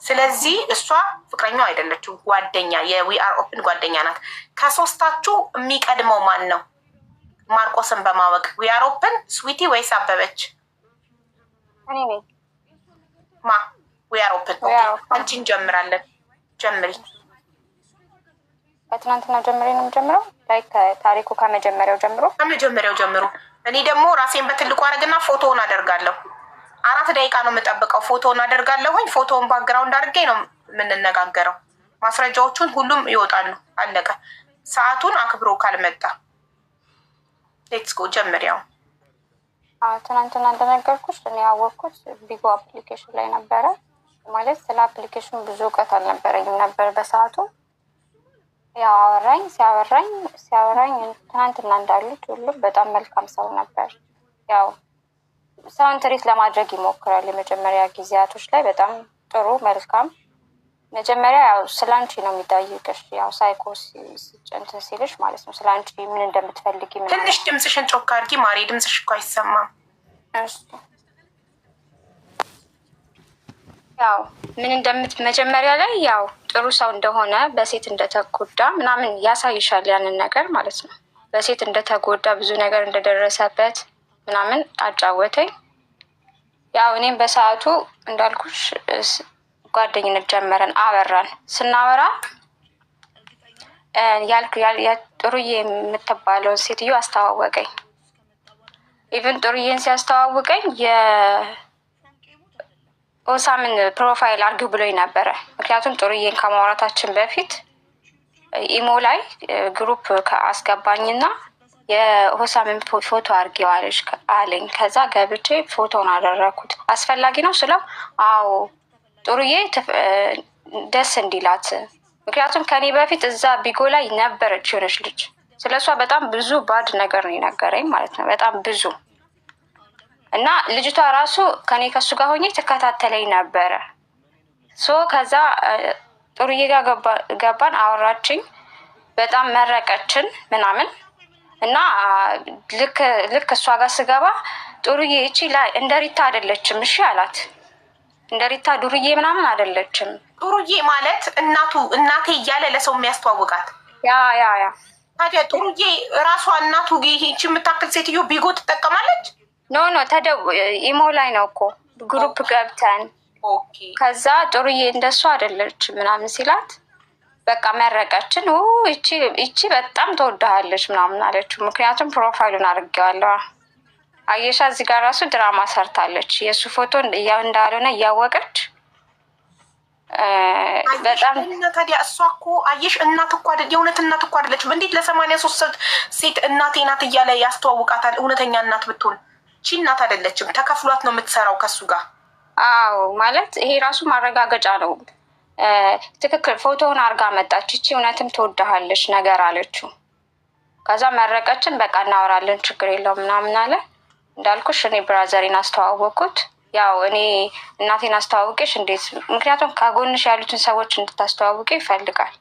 ስለዚህ እሷ ፍቅረኛው አይደለችም፣ ጓደኛ የዊአር ኦፕን ጓደኛ ናት። ከሶስታችሁ የሚቀድመው ማን ነው? ማርቆስን በማወቅ ዊአር ኦፕን፣ ስዊቲ ወይስ አበበች? እኔ ነኝ። ማ ዊአር ኦፕን። አንቺ እንጀምራለን። ጀምሪ። ከትናንትና ጀምሬ ነው የምጀምረው። ላይክ ታሪኩ ከመጀመሪያው ጀምሮ እኔ ደግሞ ራሴን በትልቁ አደርግና ፎቶውን አደርጋለሁ። 4 ደቂቃ ነው የምጠብቀው። ፎቶውን አደርጋለሁ። ፎቶውን ባክግራውንድ አድርጌ ነው የምንነጋገረው። ማስረጃዎቹን ሁሉም ይወጣሉ። አለቀ። ሰዓቱን አክብሮ ካልመጣ ሌትስ ጎ። ጀምሪያው። ትናንትና እንደነገርኩሽ እኔ ያወቅኩት ቢጎ አፕሊኬሽን ላይ ነበረ። ማለት ስለ አፕሊኬሽኑ ብዙ እውቀት አልነበረኝም ነበር በሰዓቱ። ያው ሲያወራኝ ትናንትና እንዳሉት ሁሉም በጣም መልካም ሰው ነበር። ያው ሰውን ትሪት ለማድረግ ይሞክራል። የመጀመሪያ ጊዜያቶች ላይ በጣም ጥሩ መልካም። መጀመሪያ ያው ስላንቺ ነው የሚጠይቅሽ። ያው ሳይኮ እንትን ሲልሽ ማለት ነው ስላንቺ ምን እንደምትፈልጊ። ትንሽ ድምፅሽን ጮክ አድርጊ ማሬ፣ ድምፅሽ እኮ አይሰማም። ያው ምን መጀመሪያ ላይ ያው ጥሩ ሰው እንደሆነ በሴት እንደተጎዳ ምናምን ያሳይሻል። ያንን ነገር ማለት ነው በሴት እንደተጎዳ ብዙ ነገር እንደደረሰበት ምናምን አጫወተኝ። ያው እኔም በሰዓቱ እንዳልኩሽ ጓደኝነት ጀመረን፣ አወራን። ስናወራ ጥሩዬ የምትባለውን ሴትዮ አስተዋወቀኝ። ኢቭን ጥሩዬን ሲያስተዋውቀኝ የሆሳምን ፕሮፋይል አርጊው ብሎኝ ነበረ። ምክንያቱም ጥሩዬን ከማውራታችን በፊት ኢሞ ላይ ግሩፕ አስገባኝና የሆሳምን ፎቶ አርጊዋለሽ አለኝ። ከዛ ገብቼ ፎቶን አደረኩት። አስፈላጊ ነው ስለው አዎ ጥሩዬ ደስ እንዲላት፣ ምክንያቱም ከኔ በፊት እዛ ቢጎ ላይ ነበረች የሆነች ልጅ። ስለሷ በጣም ብዙ ባድ ነገር ነው የነገረኝ ማለት ነው፣ በጣም ብዙ። እና ልጅቷ ራሱ ከኔ ከሱ ጋር ሆኜ ትከታተለኝ ነበረ። ከዛ ጥሩዬ ጋር ገባን፣ አወራችኝ፣ በጣም መረቀችን ምናምን። እና ልክ እሷ ጋር ስገባ ጥሩዬ እቺ ላይ እንደ ሪታ አይደለችም እሺ አላት። እንደ ሪታ ዱርዬ ምናምን አይደለችም። ጥሩዬ ማለት እናቴ እያለ ለሰው የሚያስተዋውቃት ያ ታዲያ ጥሩዬ ራሷ እናቱ ይህች የምታክል ሴትዮ ቢጎ ትጠቀማለች? ኖ ኢሞ ላይ ነው እኮ ግሩፕ ገብተን። ከዛ ጥሩዬ እንደሱ አይደለች ምናምን ሲላት በቃ መረቀችን። ይቺ በጣም ተወዳሃለች ምናምን አለችው። ምክንያቱም ፕሮፋይሉን አድርጌዋለሁ። አየሻ እዚህ ጋር ራሱ ድራማ ሰርታለች። የእሱ ፎቶ እንዳልሆነ እያወቀች በጣም። ታዲያ እሷ እኮ አየሽ እናት እኮ የእውነት እናት እኮ አይደለችም። እንዴት ለ83 ሴት እናቴ ናት እያለ ያስተዋውቃታል? እውነተኛ እናት ብትሆን ቺ እናት አይደለችም። ተከፍሏት ነው የምትሰራው ከሱ ጋር። አዎ ማለት ይሄ ራሱ ማረጋገጫ ነው። ትክክል ፎቶውን አርጋ መጣች። ይቺ እውነትም ትወድሃለች ነገር አለችው። ከዛ መረቀችን። በቃ እናወራለን ችግር የለውም ምናምን አለ። እንዳልኩሽ እኔ ብራዘሬን አስተዋወቅኩት። ያው እኔ እናቴን አስተዋውቄሽ እንዴት፣ ምክንያቱም ከጎንሽ ያሉትን ሰዎች እንድታስተዋውቂ ይፈልጋል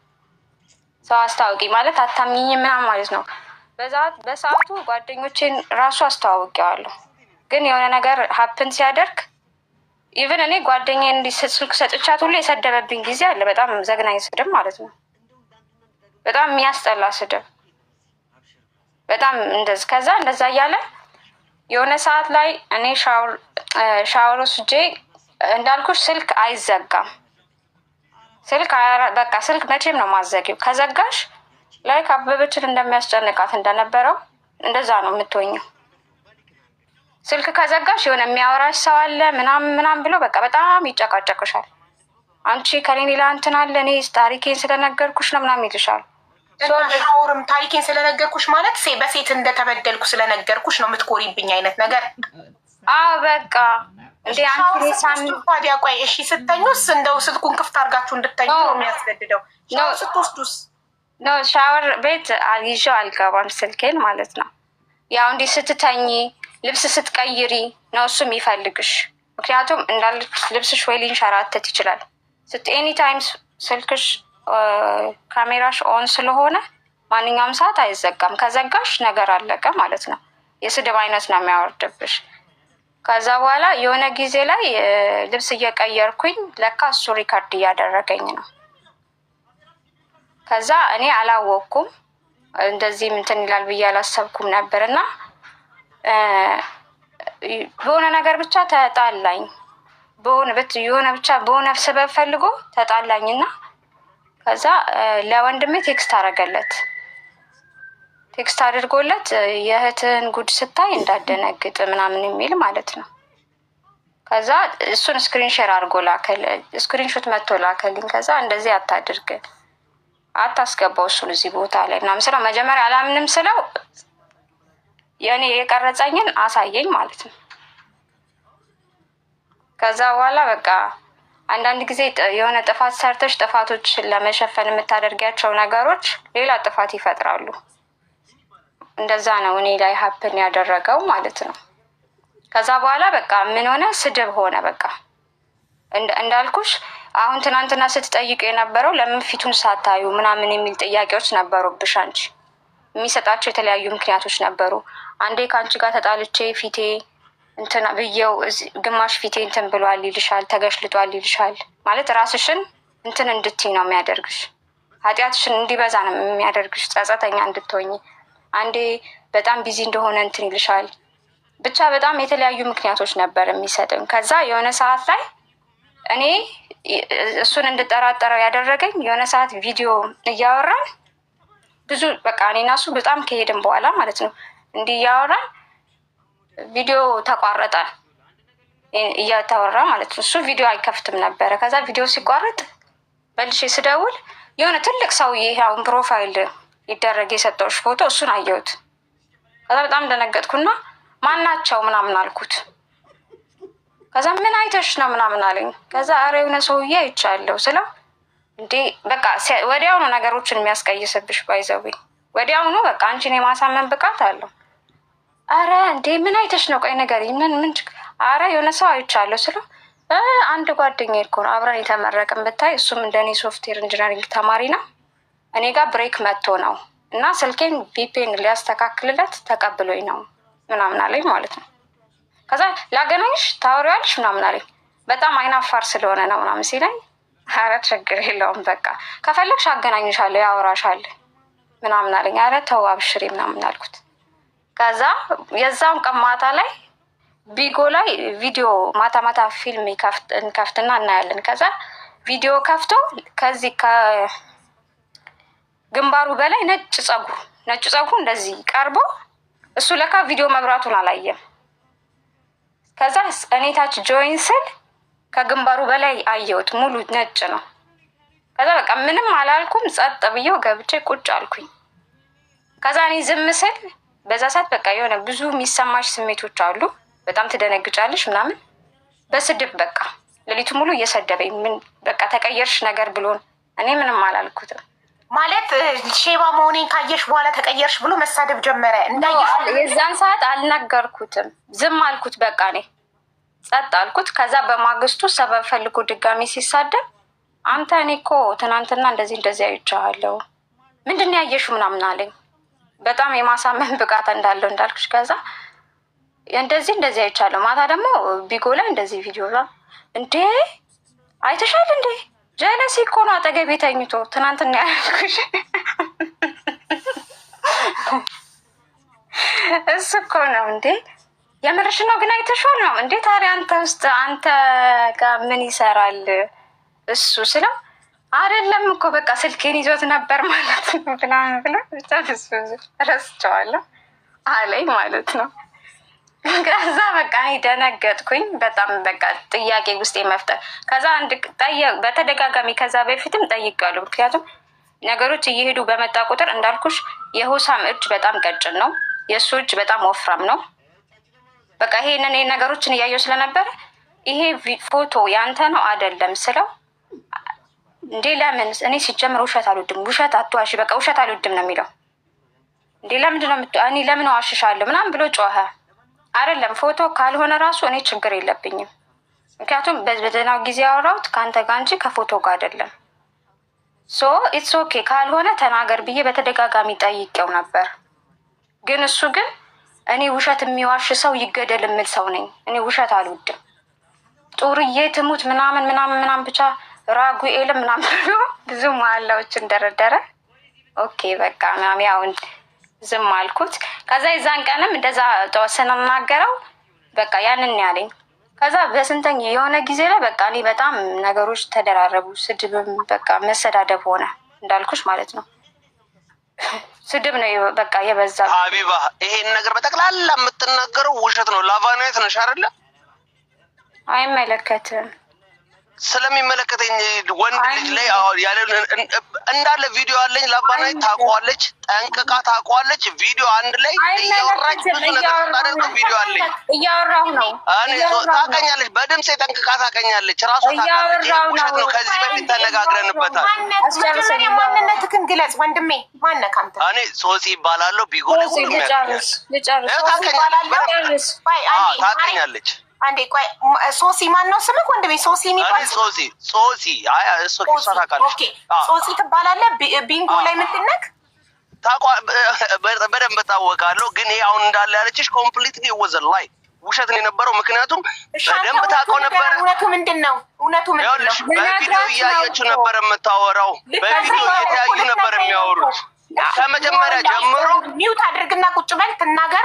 ሰው። አስተዋውቂ ማለት አታምኚ ምናምን ማለት ነው። በሰዓቱ ጓደኞቼን ራሱ አስተዋውቄዋለሁ። ግን የሆነ ነገር ሀፕን ሲያደርግ ኢቨን እኔ ጓደኛዬን እንዲህ ስልክ ሰጥቻት ሁሉ የሰደበብኝ ጊዜ አለ። በጣም ዘግናኝ ስድብ ማለት ነው። በጣም የሚያስጠላ ስድብ በጣም እንደዚህ። ከዛ እንደዛ እያለ የሆነ ሰዓት ላይ እኔ ሻወር ወስጄ እንዳልኩሽ ስልክ አይዘጋም። በቃ ስልክ መቼም ነው ማዘጊው። ከዘጋሽ ላይ አበበችን እንደሚያስጨንቃት እንደነበረው እንደዛ ነው የምትሆኘው። ስልክ ከዘጋሽ የሆነ የሚያወራሽ ሰው አለ ምናምን ብሎ በቃ በጣም ይጨቃጨቅሻል። አንቺ ከኔ ሌላ እንትን አለ እኔ ታሪኬን ስለነገርኩሽ ነው ምናምን ይልሻል። ሻወርም ታሪኬን ስለነገርኩሽ ማለት በሴት እንደተበደልኩ ስለነገርኩሽ ነው የምትኮሪብኝ አይነት ነገር። በቃ እንዴ አንቺ ታዲያ ቆይ እሺ ስተኙስ እንደው ስልኩን ክፍት አድርጋችሁ እንድተኙ ነው የሚያስገድደው? ስትወስዱስ? ሻወር ቤት ይዤው አልገባም ስልኬን ማለት ነው። ያው እንዲህ ስትተኝ ልብስ ስትቀይሪ ነው እሱ የሚፈልግሽ። ምክንያቱም እንዳልክ ልብስሽ ወይ ሊንሸራተት ይችላል። ኤኒ ታይም ስልክሽ ካሜራሽ ኦን ስለሆነ ማንኛውም ሰዓት አይዘጋም። ከዘጋሽ ነገር አለቀ ማለት ነው። የስድብ አይነት ነው የሚያወርድብሽ። ከዛ በኋላ የሆነ ጊዜ ላይ ልብስ እየቀየርኩኝ ለካ እሱ ሪካርድ እያደረገኝ ነው። ከዛ እኔ አላወቅኩም እንደዚህ እንትን ይላል ብዬ አላሰብኩም ነበር። እና በሆነ ነገር ብቻ ተጣላኝ። በሆነ ሰበብ ፈልጎ ተጣላኝና ከዛ ለወንድሜ ቴክስት አደረገለት። ቴክስት አድርጎለት የእህትን ጉድ ስታይ እንዳደነግጥ ምናምን የሚል ማለት ነው። ከዛ እሱን ስክሪንሾት አድርጎ ስክሪንሾት መጥቶ ላከልኝ። ከዛ እንደዚህ አታድርግ፣ አታስገባው እሱን እዚህ ቦታ ላይ ምናምን ስለው መጀመሪያ አላምንም ስለው የእኔ የቀረጸኝን አሳየኝ ማለት ነው። ከዛ በኋላ በቃ አንዳንድ ጊዜ የሆነ ጥፋት ሰርተሽ ጥፋቶችን ለመሸፈን የምታደርጊያቸው ነገሮች ሌላ ጥፋት ይፈጥራሉ። እንደዛ ነው እኔ ላይ ሀፕን ያደረገው ማለት ነው። ከዛ በኋላ በቃ ምን ሆነ? ስድብ ሆነ። በቃ እንዳልኩሽ አሁን ትናንትና ስትጠይቁ የነበረው ለምን ፊቱን ሳታዩ ምናምን የሚል ጥያቄዎች ነበሩብሽ። አንቺ የሚሰጣቸው የተለያዩ ምክንያቶች ነበሩ። አንዴ ከአንቺ ጋር ተጣልቼ ፊቴ እንትን ብዬው ግማሽ ፊቴ እንትን ብሏል ይልሻል፣ ተገሽልጧል ይልሻል። ማለት ራስሽን እንትን እንድትይ ነው የሚያደርግሽ። ኃጢአትሽን እንዲበዛ ነው የሚያደርግሽ፣ ጸጸተኛ እንድትሆኝ። አንዴ በጣም ቢዚ እንደሆነ እንትን ይልሻል። ብቻ በጣም የተለያዩ ምክንያቶች ነበር የሚሰጥም። ከዛ የሆነ ሰዓት ላይ እኔ እሱን እንድጠራጠረው ያደረገኝ የሆነ ሰዓት ቪዲዮ እያወራን ብዙ በቃ እኔና እሱ በጣም ከሄድን በኋላ ማለት ነው እንዲህ እያወራን ቪዲዮ ተቋረጠ። እያተወራ ማለት ነው። እሱ ቪዲዮ አይከፍትም ነበረ። ከዛ ቪዲዮ ሲቋረጥ በልሼ ስደውል የሆነ ትልቅ ሰውዬ አሁን ፕሮፋይል ይደረግ የሰጠውሽ ፎቶ እሱን አየሁት። ከዛ በጣም ደነገጥኩና ማናቸው ምናምን አልኩት። ከዛ ምን አይተሽ ነው ምናምን አለኝ። ከዛ አረ የሆነ ሰውዬ አይቻለሁ ስለው እንዴ በቃ ወዲያውኑ ነገሮችን የሚያስቀይስብሽ ባይዘዊ ወዲያውኑ በቃ አንቺን የማሳመን ብቃት አለው። አረ እንዴ ምን አይተሽ ነው? ቆይ ነገር ምን አረ የሆነ ሰው አይቻለሁ ስለው አንድ ጓደኛዬ እኮ ነው አብረን የተመረቅን ብታይ፣ እሱም እንደኔ ሶፍትዌር ኢንጂነሪንግ ተማሪ ነው። እኔ ጋር ብሬክ መጥቶ ነው እና ስልኬን ቪፒኤን ሊያስተካክልለት ተቀብሎኝ ነው ምናምን አለኝ ማለት ነው። ከዛ ላገናኝሽ ታወሪያለሽ ምናምን አለኝ። በጣም አይናፋር ስለሆነ ነው ምናምን ሲለኝ አረ ችግር የለውም በቃ ከፈለግሽ አገናኝሻለሁ ያወራሻል ምናምን አለኝ። አረ ተው አብሽሬ ምናምን አልኩት። ከዛ የዛውን ቀን ማታ ላይ ቢጎ ላይ ቪዲዮ ማታ ማታ ፊልም እንከፍትና እናያለን። ከዛ ቪዲዮ ከፍቶ ከዚህ ከግንባሩ በላይ ነጭ ጸጉር እንደዚህ ቀርቦ እሱ ለካ ቪዲዮ መብራቱን አላየም። ከዛ እኔ ታች ጆይን ስል ከግንባሩ በላይ አየሁት ሙሉ ነጭ ነው። ከዛ በቃ ምንም አላልኩም፣ ጸጥ ብዬው ገብቼ ቁጭ አልኩኝ። ከዛ እኔ ዝም ስል በዛ ሰዓት በቃ የሆነ ብዙ የሚሰማሽ ስሜቶች አሉ። በጣም ትደነግጫለሽ ምናምን። በስድብ በቃ ሌሊቱ ሙሉ እየሰደበኝ ምን በቃ ተቀየርሽ ነገር ብሎን እኔ ምንም አላልኩትም። ማለት ሼባ መሆኔን ካየሽ በኋላ ተቀየርሽ ብሎ መሳደብ ጀመረ። የዛን ሰዓት አልነገርኩትም፣ ዝም አልኩት። በቃ እኔ ጸጥ አልኩት። ከዛ በማግስቱ ሰበብ ፈልጎ ድጋሚ ሲሳደብ አንተ እኔ እኮ ትናንትና እንደዚህ አይቼሃለሁ ምንድን ያየሽው ምናምን አለኝ። በጣም የማሳመን ብቃት እንዳለው እንዳልኩሽ። ከዛ እንደዚህ አይቻለሁ፣ ማታ ደግሞ ቢጎ ላይ እንደዚህ ቪዲዮ እንዴ አይተሻል እንዴ? ጀለሲ እኮ ነው አጠገቤ ተኝቶ ትናንትና ያልኩሽ እሱ እኮ ነው እንዴ የምርሽ ነው ግን አይተሻል ነው እንዴ? ታዲያ አንተ ጋር ምን ይሰራል እሱ ስለው አይደለም እኮ በቃ ስልኬን ይዞት ነበር ማለት ነው ብላን ብላ ረስቸዋለሁ አለኝ ማለት ነው። ከዛ በቃ እኔ ደነገጥኩኝ በጣም በቃ ጥያቄ ውስጥ መፍጠር። ከዛ በተደጋጋሚ ከዛ በፊትም ጠይቃለሁ። ምክንያቱም ነገሮች እየሄዱ በመጣ ቁጥር እንዳልኩሽ የሆሳም እጅ በጣም ቀጭን ነው፣ የእሱ እጅ በጣም ወፍራም ነው። በቃ ይሄንን ነገሮችን እያየው ስለነበረ ይሄ ፎቶ ያንተ ነው አይደለም ስለው እንዴ ለምን እኔ ሲጀምር ውሸት አልወድም፣ ውሸት አትዋሽ፣ በቃ ውሸት አልወድም ነው የሚለው። እንዴ ለምንድን ነው እኔ ለምን ዋሽሻለሁ ምናምን ብሎ ጮኸ። አይደለም ፎቶ ካልሆነ ራሱ እኔ ችግር የለብኝም፣ ምክንያቱም በደህናው ጊዜ ያወራሁት ከአንተ ጋር እንጂ ከፎቶ ጋር አይደለም። ሶ ኢትስ ኦኬ ካልሆነ ተናገር ብዬ በተደጋጋሚ ጠይቄው ነበር። ግን እሱ ግን እኔ ውሸት የሚዋሽ ሰው ይገደል የምል ሰው ነኝ፣ እኔ ውሸት አልወድም፣ ጡርዬ ትሙት ምናምን ብቻ ራጉኤልም ምናምን ብሎ ብዙ መሀላዎችን ደረደረ። ኦኬ በቃ ምናምን ያውን ዝም አልኩት። ከዛ የዛን ቀንም እንደዛ ስንናገረው በቃ ያንን ያለኝ። ከዛ በስንተኛ የሆነ ጊዜ ላይ በቃ እኔ በጣም ነገሮች ተደራረቡ፣ ስድብም በቃ መሰዳደብ ሆነ እንዳልኩሽ ማለት ነው። ስድብ ነው በቃ የበዛ። ሀቢባ ይሄን ነገር በጠቅላላ የምትናገረው ውሸት ነው። ላቫናዊት ነሽ አይደለ? አይመለከትም። ስለሚመለከተኝ ወንድ ልጅ ላይ ያለ እንዳለ ቪዲዮ አለኝ። ላባናይ ታውቀዋለች፣ ጠንቅቃ ታውቀዋለች። ቪዲዮ አንድ ላይ እያወራች ብዙ ነገር ታደርግ ቪዲዮ አለኝ። እያወራሁ ነው። እኔ ታውቀኛለች፣ በድምጼ ጠንቅቃ ታውቀኛለች። ራሷ ታውቃለች። ውሸት ነው። ከዚህ በፊት ተነጋግረንበታል። ማንነትህን ግለጽ ወንድሜ። ማነህ አንተ? እኔ ሶሲ ይባላለሁ። ቢጎል ታውቀኛለች። አንዴ ቆይ፣ ሶሲ ማን ነው ስምህ ወንድሜ? ሶሲ የሚባል ሶሲ አይ እሱ ኪሷ ታውቃለች። ሶሲ ትባላለህ። ቢንጎ ላይ ምንድን ነህ? በደንብ ታወቃለሁ። ግን ይሄ አሁን እንዳለ ያለችሽ ኮምፕሊትሊ ወዘ ላይ ውሸት ነው የነበረው። ምክንያቱም በደንብ ታውቀው ነበረ። እውነቱ ምንድን ነው? በቪዲዮ እያየችው ነበር የምታወራው። በቪዲዮ እየተያዩ ነበር የሚያወሩት። ከመጀመሪያ ጀምሮ ሚውት አድርግና ቁጭ በል ትናገር።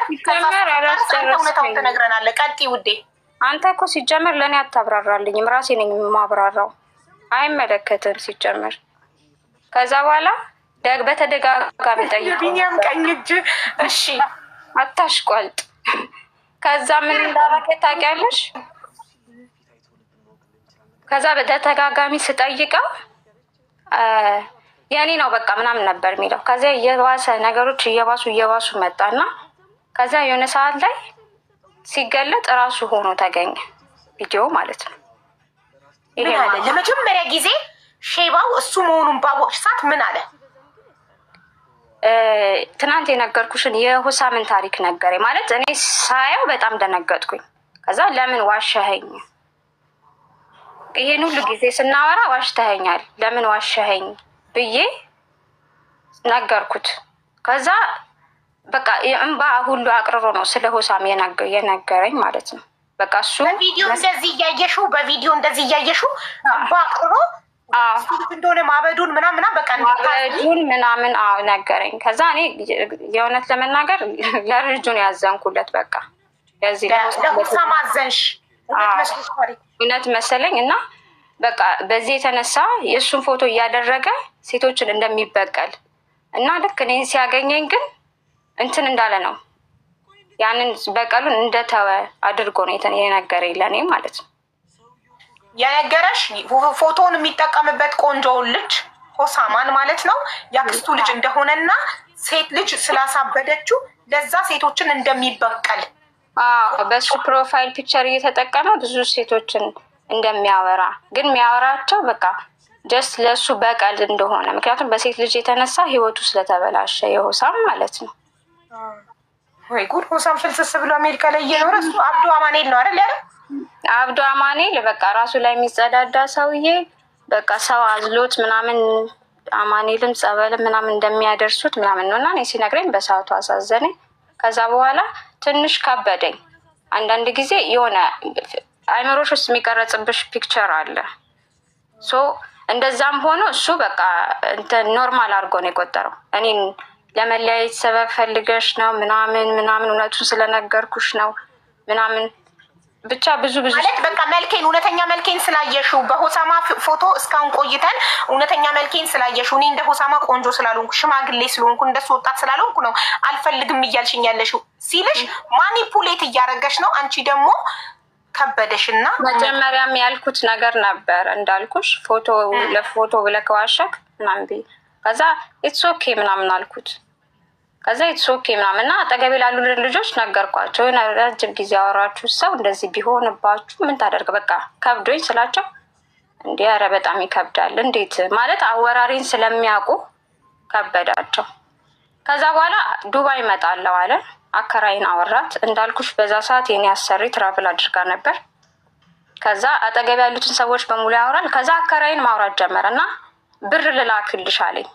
እውነታውን ትነግረናለህ። ቀጥይ ውዴ። አንተ እኮ ሲጀመር ለእኔ አታብራራልኝም። ራሴ ነኝ የማብራራው። አይመለከትም ሲጀመር። ከዛ በኋላ በተደጋጋሚ ጠይቀው ቢኒያም ቀኝ እጅ። እሺ አታሽቋልጥ። ከዛ ምን እንዳደረገ ታውቂያለሽ? ከዛ በተደጋጋሚ ስጠይቀው የኔ ነው በቃ ምናምን ነበር የሚለው። ከዚያ እየባሰ ነገሮች እየባሱ መጣና ከዛ የሆነ ሰዓት ላይ ሲገለጥ እራሱ ሆኖ ተገኘ ቪዲዮ ማለት ነው። ይሄ ማለት ለመጀመሪያ ጊዜ ሼባው እሱ መሆኑን ባወቅሽ ሰዓት ምን አለ? ትናንት የነገርኩሽን የሁሳምን ታሪክ ነገረኝ። ማለት እኔ ሳየው በጣም ደነገጥኩኝ። ከዛ ለምን ዋሸኸኝ? ይሄን ሁሉ ጊዜ ስናወራ ዋሽተኸኛል፣ ለምን ዋሸኸኝ ብዬ ነገርኩት። ከዛ በቃ የእንባ ሁሉ አቅርሮ ነው ስለ ሁሳም የነገረኝ ማለት ነው። በቃ እሱ በቪዲዮ እንደዚህ እያየሽው እንባ አቅርሮ እንደሆነ ማበዱን ምናምን በቃ ምናምን ነገረኝ። ከዛ እኔ የእውነት ለመናገር ለልጁን ያዘንኩለት በቃ ለዚህ ለሁሳም አዘንሽ እውነት መሰለኝ። እና በቃ በዚህ የተነሳ የእሱን ፎቶ እያደረገ ሴቶችን እንደሚበቀል እና ልክ እኔ ሲያገኘኝ ግን እንትን እንዳለ ነው ያንን በቀሉን እንደተወ አድርጎ ነው የነገረኝ ለእኔ ማለት ነው። የነገረሽ ፎቶውን የሚጠቀምበት ቆንጆውን ልጅ ሆሳማን ማለት ነው ያክስቱ ልጅ እንደሆነና ሴት ልጅ ስላሳበደችው ለዛ ሴቶችን እንደሚበቀል በሱ ፕሮፋይል ፒክቸር እየተጠቀመ ብዙ ሴቶችን እንደሚያወራ ግን የሚያወራቸው በቃ ጀስት ለእሱ በቀል እንደሆነ ምክንያቱም በሴት ልጅ የተነሳ ህይወቱ ስለተበላሸ የሆሳም ማለት ነው። ወይ ጉድ! ሆሳም ፍልስስ ብሎ አሜሪካ ላይ እየኖረ እሱ አብዶ አማኔል ነው አይደል? አብዶ አማኔል በቃ ራሱ ላይ የሚጸዳዳ ሰውዬ በቃ ሰው አዝሎት ምናምን አማኔልም ጸበልም ምናምን እንደሚያደርሱት ምናምን ነው እና እኔ ሲነግረኝ በሰዓቱ አሳዘነኝ። ከዛ በኋላ ትንሽ ከበደኝ። አንዳንድ ጊዜ የሆነ አይምሮሽ ውስጥ የሚቀረጽብሽ ፒክቸር አለ። ሶ እንደዛም ሆኖ እሱ በቃ ኖርማል አድርጎ ነው የቆጠረው። እኔን ለመለያየት ሰበብ ፈልገሽ ነው ምናምን እውነቱን ስለነገርኩሽ ነው ምናምን ብቻ ብዙ ማለት በቃ እውነተኛ መልኬን ስላየሽው በሆሳማ ፎቶ እስካሁን ቆይተን እውነተኛ መልኬን ስላየሽው እኔ እንደ ሆሳማ ቆንጆ ስላልሆንኩ ሽማግሌ ስለሆንኩ እንደሱ ወጣት ስላልሆንኩ ነው አልፈልግም እያልሽኝ ያለሽው ሲልሽ ማኒፑሌት እያደረገሽ ነው። አንቺ ደግሞ ከበደሽና መጀመሪያም ያልኩት ነገር ነበር እንዳልኩሽ ለፎቶ ብለህ ከዋሸክ ምናምን ብዬ ከዛ ኢትስ ኦኬ ምናምን አልኩት። ከዛ ኢትስ ኦኬ ምናምን እና አጠገቤ ላሉ ልጆች ነገርኳቸው። ረጅም ጊዜ አወራችሁ ሰው እንደዚህ ቢሆንባችሁ ምን ታደርግ በቃ ከብዶኝ ስላቸው እንዴ ኧረ በጣም ይከብዳል እንዴት ማለት አወራሪን ስለሚያውቁ ከበዳቸው። ከዛ በኋላ ዱባይ እመጣለሁ አለ። አከራይን አወራት እንዳልኩሽ በዛ ሰዓት የኔ አሰሪ ትራቭል አድርጋ ነበር። ከዛ አጠገብ ያሉትን ሰዎች በሙሉ ያወራል። ከዛ አከራይን ማውራት ጀመረ እና ብር ልላክልሽ አለኝ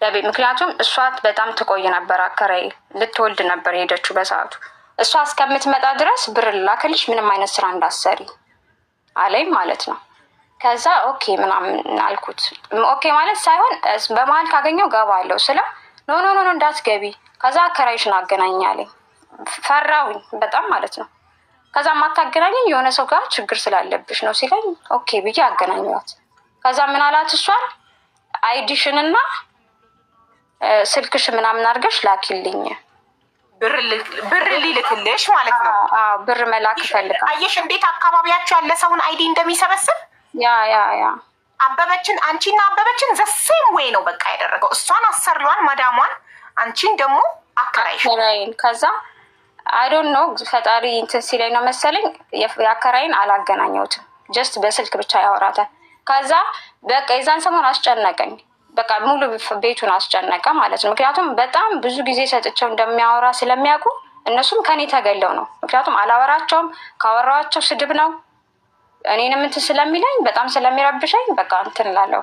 ለቤት ምክንያቱም እሷ በጣም ትቆይ ነበር። አከራይ ልትወልድ ነበር ሄደችው በሰዓቱ። እሷ እስከምትመጣ ድረስ ብር ልላክልሽ ምንም አይነት ስራ እንዳሰሪ አለኝ ማለት ነው። ከዛ ኦኬ ምናምን አልኩት። ኦኬ ማለት ሳይሆን በመሀል ካገኘው ገባለሁ ስለ ኖ እንዳትገቢ ከዛ አከራይሽን አገናኛለኝ። ፈራውኝ በጣም ማለት ነው። ከዛ ማታገናኘኝ የሆነ ሰው ጋር ችግር ስላለብሽ ነው ሲለኝ ኦኬ ብዬ አገናኘዋት። ከዛ ምን አላት እሷን አይዲሽንና ስልክሽ ምናምን አድርገሽ ላኪልኝ ብር ሊልክልሽ ማለት ነው። ብር መላክ ፈልጋለሁ። አየሽ እንዴት አካባቢያቸው ያለ ሰውን አይዲ እንደሚሰበስብ። ያ አበበችን አንቺና አበበችን ዘሴም ወይ ነው በቃ ያደረገው። እሷን አሰሪዋን ማዳሟን፣ አንቺን ደግሞ አከራይን። ከዛ አይዶን ነው ፈጣሪ እንትን ሲለኝ ነው መሰለኝ የአከራይን አላገናኘሁትም። ጀስት በስልክ ብቻ ያወራታል። ከዛ በቃ የዛን ሰሞን አስጨነቀኝ። በቃ ሙሉ ቤቱን አስጨነቀ ማለት ነው። ምክንያቱም በጣም ብዙ ጊዜ ሰጥቼው እንደሚያወራ ስለሚያውቁ እነሱም ከኔ ተገለው ነው። ምክንያቱም አላወራቸውም፣ ካወራኋቸው ስድብ ነው። እኔንም እንትን ስለሚለኝ በጣም ስለሚረብሸኝ በቃ እንትን እላለሁ።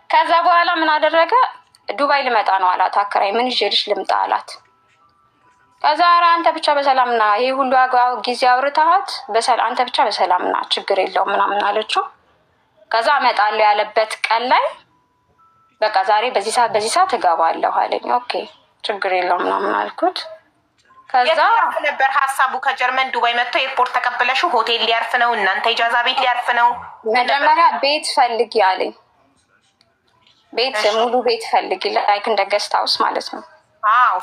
ከዛ በኋላ ምን አደረገ? ዱባይ ልመጣ ነው አላት አከራይ። ምን ይዤልሽ ልምጣ አላት። ከዛ ኧረ አንተ ብቻ በሰላም ና፣ ይሄ ሁሉ ጊዜ አውርተሃት አንተ ብቻ በሰላም ና፣ ችግር የለውም ምናምን አለችው። ከዛ እመጣለሁ ያለበት ቀን ላይ በቃ ዛሬ በዚህ ሰዓት እገባለሁ አለኝ። ኦኬ ችግር የለውም ምናምን አልኩት። ከዛ ነበር ሀሳቡ ከጀርመን ዱባይ መጥቶ ኤርፖርት ተቀበለሽው ሆቴል ሊያርፍ ነው እናንተ ኢጃዛ ቤት ሊያርፍ ነው? መጀመሪያ ቤት ፈልጊ አለኝ። ቤት ሙሉ ቤት ፈልጊ ላይክ እንደ ገስት ሃውስ ማለት ነው።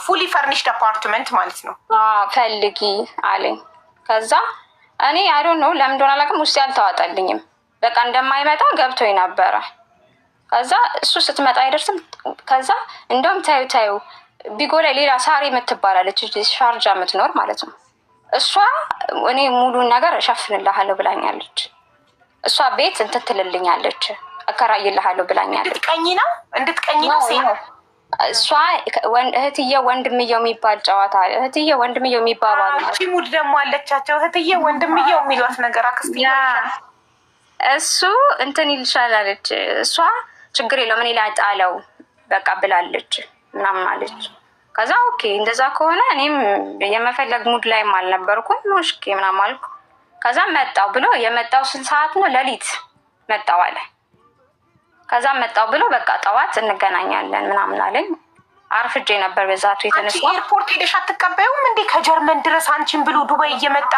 ፉሊ ፈርኒሽድ አፓርትመንት ማለት ነው። ፈልጊ አለኝ። ከዛ እኔ አይዶን ነው ለምን እንደሆነ አላውቅም፣ ውስጥ ያልተዋጠልኝም በቃ እንደማይመጣ ገብቶኝ ነበረ። ከዛ እሱ ስትመጣ አይደርስም። ከዛ እንደውም ታዩ ቢጎ ላይ ሌላ ሳሪ የምትባላለች ሻርጃ የምትኖር ማለት ነው። እሷ እኔ ሙሉን ነገር እሸፍንልሃለሁ ብላኛለች። እሷ ቤት እንትን ትልልኛለች፣ እከራይልሃለሁ ብላኛለች። እንድትቀኝ ነው እሷ እህትዬ ወንድምየው የሚባል ጨዋታ እህትዬ ወንድምየው የሚባባሉ ሙድ ደግሞ አለቻቸው። እህትዬ ወንድምየው የሚሏት ነገር አክስት እሱ እንትን ይልሻላለች። እሷ ችግር የለውም እኔ ላይ ጣለው በቃ ብላለች ምናምን አለች። ከዛ ኦኬ እንደዛ ከሆነ እኔም የመፈለግ ሙድ ላይም አልነበርኩም። ሙሽኪ ምናምን አልኩ። ከዛ መጣው ብሎ የመጣው 6 ሰዓት ነው ሌሊት መጣው አለ። ከዛ መጣው ብሎ በቃ ጠዋት እንገናኛለን ምናምን አለኝ። አርፍጄ ነበር በዛቱ የተነሳ። ኤርፖርት ሄደሽ አትቀበዩም እንዴ ከጀርመን ድረስ አንቺን ብሎ ዱባይ እየመጣ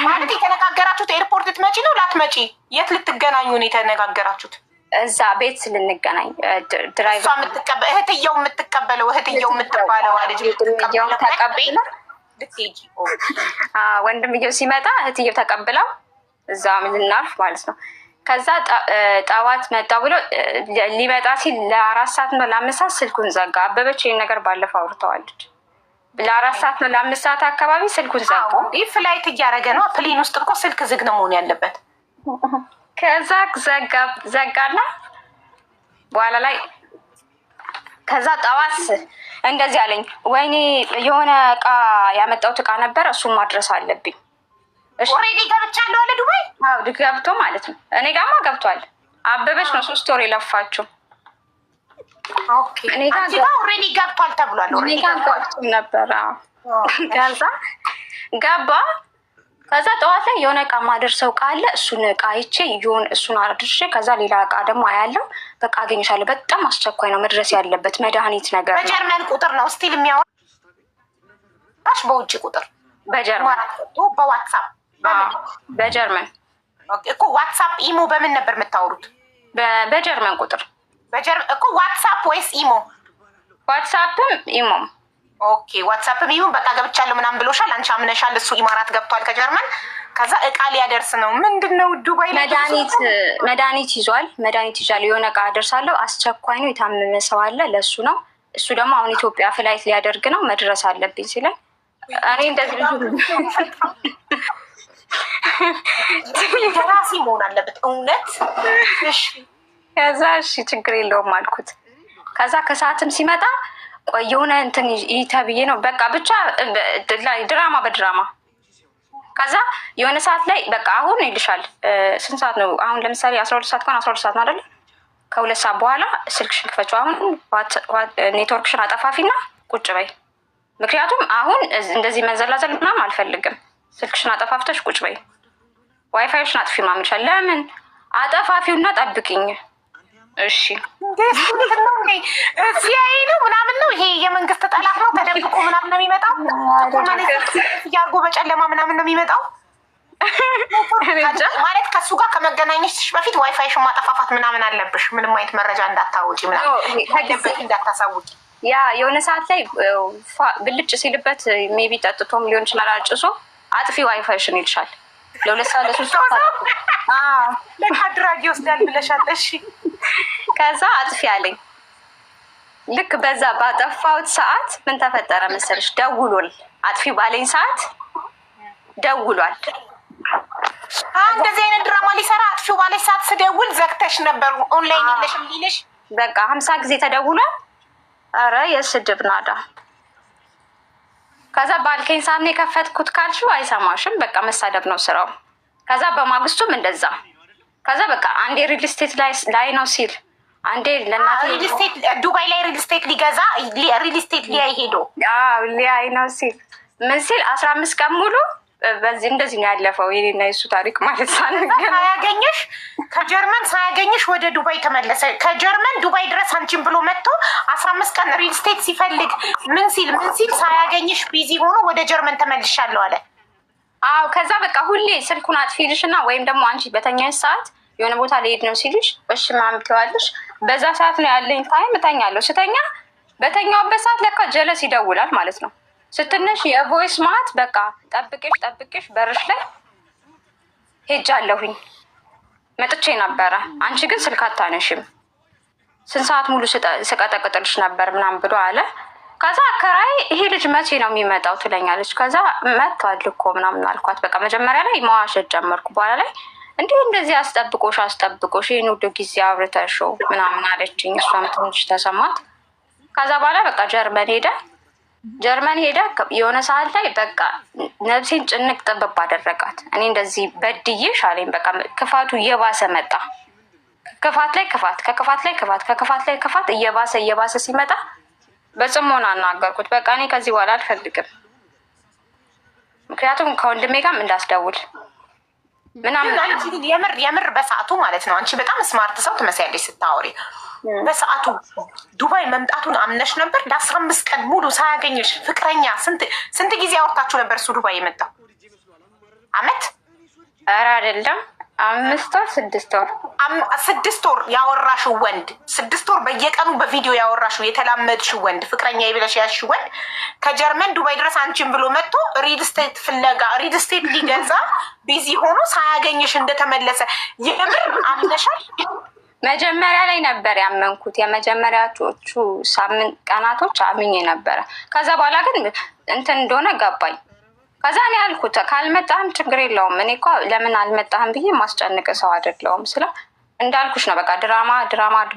ማለት የተነጋገራችሁት? ኤርፖርት ልትመጪ ነው ላትመጪ? የት ልትገናኙ ነው የተነጋገራችሁት? እዛ ቤት ልንገናኝ ድራይቨር እህትየው የምትቀበለው እህትየው የምትባለው ልጅ ተቀበለው ልትሄጂ ወንድምየው ሲመጣ እህትየው ተቀብለው እዛ ልናልፍ ማለት ነው። ከዛ ጠዋት መጣ ብሎ ሊመጣ ሲል ለ4 ሰዓት ነው ለ5 ሰዓት ስልኩን ዘጋ። አበበች ይህን ነገር ባለፈው አውርተዋለች። ለ4 ሰዓት ነው ለ5 ሰዓት አካባቢ ስልኩን ዘጋ። ይህ ፍላይት እያደረገ ነው። ፕሌን ውስጥ እኮ ስልክ ዝግ ነው መሆን ያለበት። ከዛ ዘጋና በኋላ ላይ ከዛ ጠዋት እንደዚህ አለኝ። ወይኔ የሆነ እቃ ያመጣሁት እቃ ነበር እሱን ማድረስ አለብኝ። ኦሬዲ ገብቻለሁ አለ ዱባይ። ገብቶ ማለት ነው። እኔ ጋማ ገብቷል። አበበች ነው 3 ወር የለፋችው። ኦኬ እኔ ጋር ኦሬዲ ገብቷል ተብሏል። ኦሬዲ ገብቷል ነበር። ከዛ ገባ። ከዛ ጠዋት ላይ የሆነ እቃ ማደርሰው እቃ አለ። እሱን እቃ አይቼ እሱን አድርሼ ከዛ ሌላ እቃ ደግሞ አያለው። በቃ አገኝሻለሁ። በጣም አስቸኳይ ነው መድረስ ያለበት መድኃኒት ነገር ነው። በጀርመን ቁጥር ነው ስቲል የሚያወራሽ? በውጭ ቁጥር? በጀርመን በዋትሳፕ በጀርመን እኮ ዋትሳፕ ኢሞ በምን ነበር የምታወሩት? በጀርመን ቁጥር እኮ ዋትሳፕ ወይስ ኢሞ? ዋትሳፕም ኢሞም። ኦኬ ዋትሳፕም ኢሞ በቃ ገብቻለሁ ምናምን ብሎሻል። አንቺ አምነሻል። እሱ ኢማራት ገብቷል ከጀርመን። ከዛ እቃ ሊያደርስ ነው። ምንድነው ዱባይ መድኃኒት ይዟል። የሆነ እቃ አደርሳለሁ። አስቸኳይ ነው። የታመመ ሰው አለ። ለእሱ ነው። እሱ ደግሞ አሁን ኢትዮጵያ ፍላይት ሊያደርግ ነው። መድረስ አለብኝ ሲለኝ እኔ እንደዚህ ራሲ መሆን አለበት እውነት። ከዛ እሺ ችግር የለውም አልኩት። ከዛ ከሰዓትም ሲመጣ ቆይ የሆነ እንትን ይተብዬ ነው በቃ ብቻ ድራማ በድራማ። ከዛ የሆነ ሰዓት ላይ በቃ አሁን ይልሻል። ስንት ሰዓት ነው አሁን? ለምሳሌ 12 ሰዓት ከሆነ 12 ሰዓት ነው አይደል? ከ2 ሰዓት በኋላ ስልክሽን ክፈችው። አሁን ኔትወርክሽን አጠፋፊና ቁጭ በይ። ምክንያቱም አሁን እንደዚህ መዘላዘል ምናምን አልፈልግም። ስልክሽን አጠፋፍተሽ ቁጭ በይ። ዋይፋይሽን አጥፊ ማምልሻል። ለምን አጠፋፊውና ጠብቅኝ። እሺ ሲአይኤ ነው ምናምን ነው ይሄ የመንግስት ጠላት ነው። ተደብቆ ምናምን ነው የሚመጣው። ያርጎ በጨለማ ምናምን ነው የሚመጣው ማለት ከሱ ጋር ከመገናኘትሽ በፊት ዋይፋይሽን ማጠፋፋት ምናምን አለብሽ። ምንም አይነት መረጃ እንዳታውጪ ምናምን እንዳታሳውቂ። ያ የሆነ ሰዓት ላይ ብልጭ ሲልበት ሜቢ ጠጥቶም ሊሆን ይችላል። አጭሶ አጥፊ ዋይፋይሽን ይልሻል። ለ2 ሰዓት ለ3 ሰዓት ለካ አድራጊ ወስዳል ብለሻል። እሺ ከዛ አጥፊ አለኝ። ልክ በዛ ባጠፋሁት ሰዓት ምን ተፈጠረ መሰለሽ? ደውሏል። አጥፊ ባለኝ ሰዓት ደውሏል። እንደዚህ አይነት ድራማ ሊሰራ አጥፊው ባለሽ ሰዓት ስደውል ዘግተሽ ነበር ኦንላይን የለሽም ሊልሽ በቃ 50 ጊዜ ተደውሏል። አረ የስድብ ናዳ። ከዛ ባልከኝ ሰዓት ነው የከፈትኩት ካልሽው አይሰማሽም። በቃ መሳደብ ነው ስራው። ከዛ በማግስቱም እንደዛ። ከዛ በቃ አንዴ ሪል ስቴት ላይ ነው ሲል አንዴ ለናቴ ሪል ስቴት ዱባይ ላይ ሪል ስቴት ሊገዛ ሪል ስቴት ሊያይ ሄዶ ሊያይ ነው ሲል ምን ሲል 15 ቀን ሙሉ በዚህ እንደዚህ ነው ያለፈው። የኔና የሱ ታሪክ ማለት ሳያገኝሽ ከጀርመን ሳያገኝሽ ወደ ዱባይ ተመለሰ። ከጀርመን ዱባይ ድረስ አንቺን ብሎ መጥቶ 15 ቀን ሪል ስቴት ሲፈልግ ምን ሲል ሳያገኝሽ ቢዚ ሆኖ ወደ ጀርመን ተመልሻለሁ አለ። አዎ ከዛ በቃ ሁሌ ስልኩን አጥፊልሽና ወይም ደግሞ አንቺ በተኛሽ ሰዓት የሆነ ቦታ ልሄድ ነው ሲልሽ እሺ ምናምን ትይዋለሽ። በዛ ሰዓት ነው ያለኝ ታይም እተኛለሁ። ስተኛ በተኛውበት ሰዓት ለካ ጀለስ ይደውላል ማለት ነው። ስትነሽ የቮይስ ማት በቃ ጠብቄሽ በርሽ ላይ ሄጃለሁኝ መጥቼ ነበረ። አንቺ ግን ስልክ አታነሽም፣ ስንት ሰዓት ሙሉ ስቀጠቅጥልሽ ነበር ምናምን ብሎ አለ። ከዛ አከራይ ይሄ ልጅ መቼ ነው የሚመጣው ትለኛለች። ከዛ መጥቷል እኮ ምናምን አልኳት። በቃ መጀመሪያ ላይ መዋሸት ጀመርኩ። በኋላ ላይ እንደዚህ አስጠብቆሽ ይህን ሁሉ ጊዜ አብርተሽው ምናምን አለችኝ። እሷም ትንሽ ተሰማት። ከዛ በኋላ በቃ ጀርመን ሄደ። የሆነ ሰዓት ላይ በቃ ነፍሴን ጭንቅ ጥብብ አደረጋት። እኔ እንደዚህ በድዬሽ አለኝ። በቃ ክፋቱ እየባሰ መጣ። ክፋት ላይ ክፋት እየባሰ ሲመጣ በጽሞና አናገርኩት። በቃ እኔ ከዚህ በኋላ አልፈልግም፣ ምክንያቱም ከወንድሜ ጋርም እንዳስደውል ምናምን። የምር በሰዓቱ ማለት ነው አንቺ በጣም ስማርት ሰው ትመስያለሽ ስታወሪ። በሰዓቱ ዱባይ መምጣቱን አምነሽ ነበር? ለ15 ቀን ሙሉ ሳያገኝሽ ፍቅረኛ ስንት ጊዜ አወርታችሁ ነበር? እሱ ዱባይ የመጣው አመት? ኧረ አይደለም 5 ወር 6 ወር 6 ወር ያወራሽው ወንድ 6 ወር በየቀኑ በቪዲዮ ያወራሽው የተላመድሽው ወንድ ፍቅረኛ ይብለሽ ያልሽው ወንድ ከጀርመን ዱባይ ድረስ አንቺን ብሎ መጥቶ ሪል ስቴት ፍለጋ ሪል ስቴት ሊገዛ ቢዚ ሆኖ ሳያገኝሽ እንደተመለሰ የምር አምነሻል? መጀመሪያ ላይ ነበር ያመንኩት። የመጀመሪያዎቹ ሳምንት ቀናቶች አምኜ ነበረ። ከዛ በኋላ ግን እንትን እንደሆነ ገባኝ። ከዛ እኔ ያልኩት ካልመጣህም ችግር የለውም፣ እኔ እኮ ለምን አልመጣህም ብዬ ማስጨንቅ ሰው አይደለሁም። ስለ እንዳልኩሽ ነው በቃ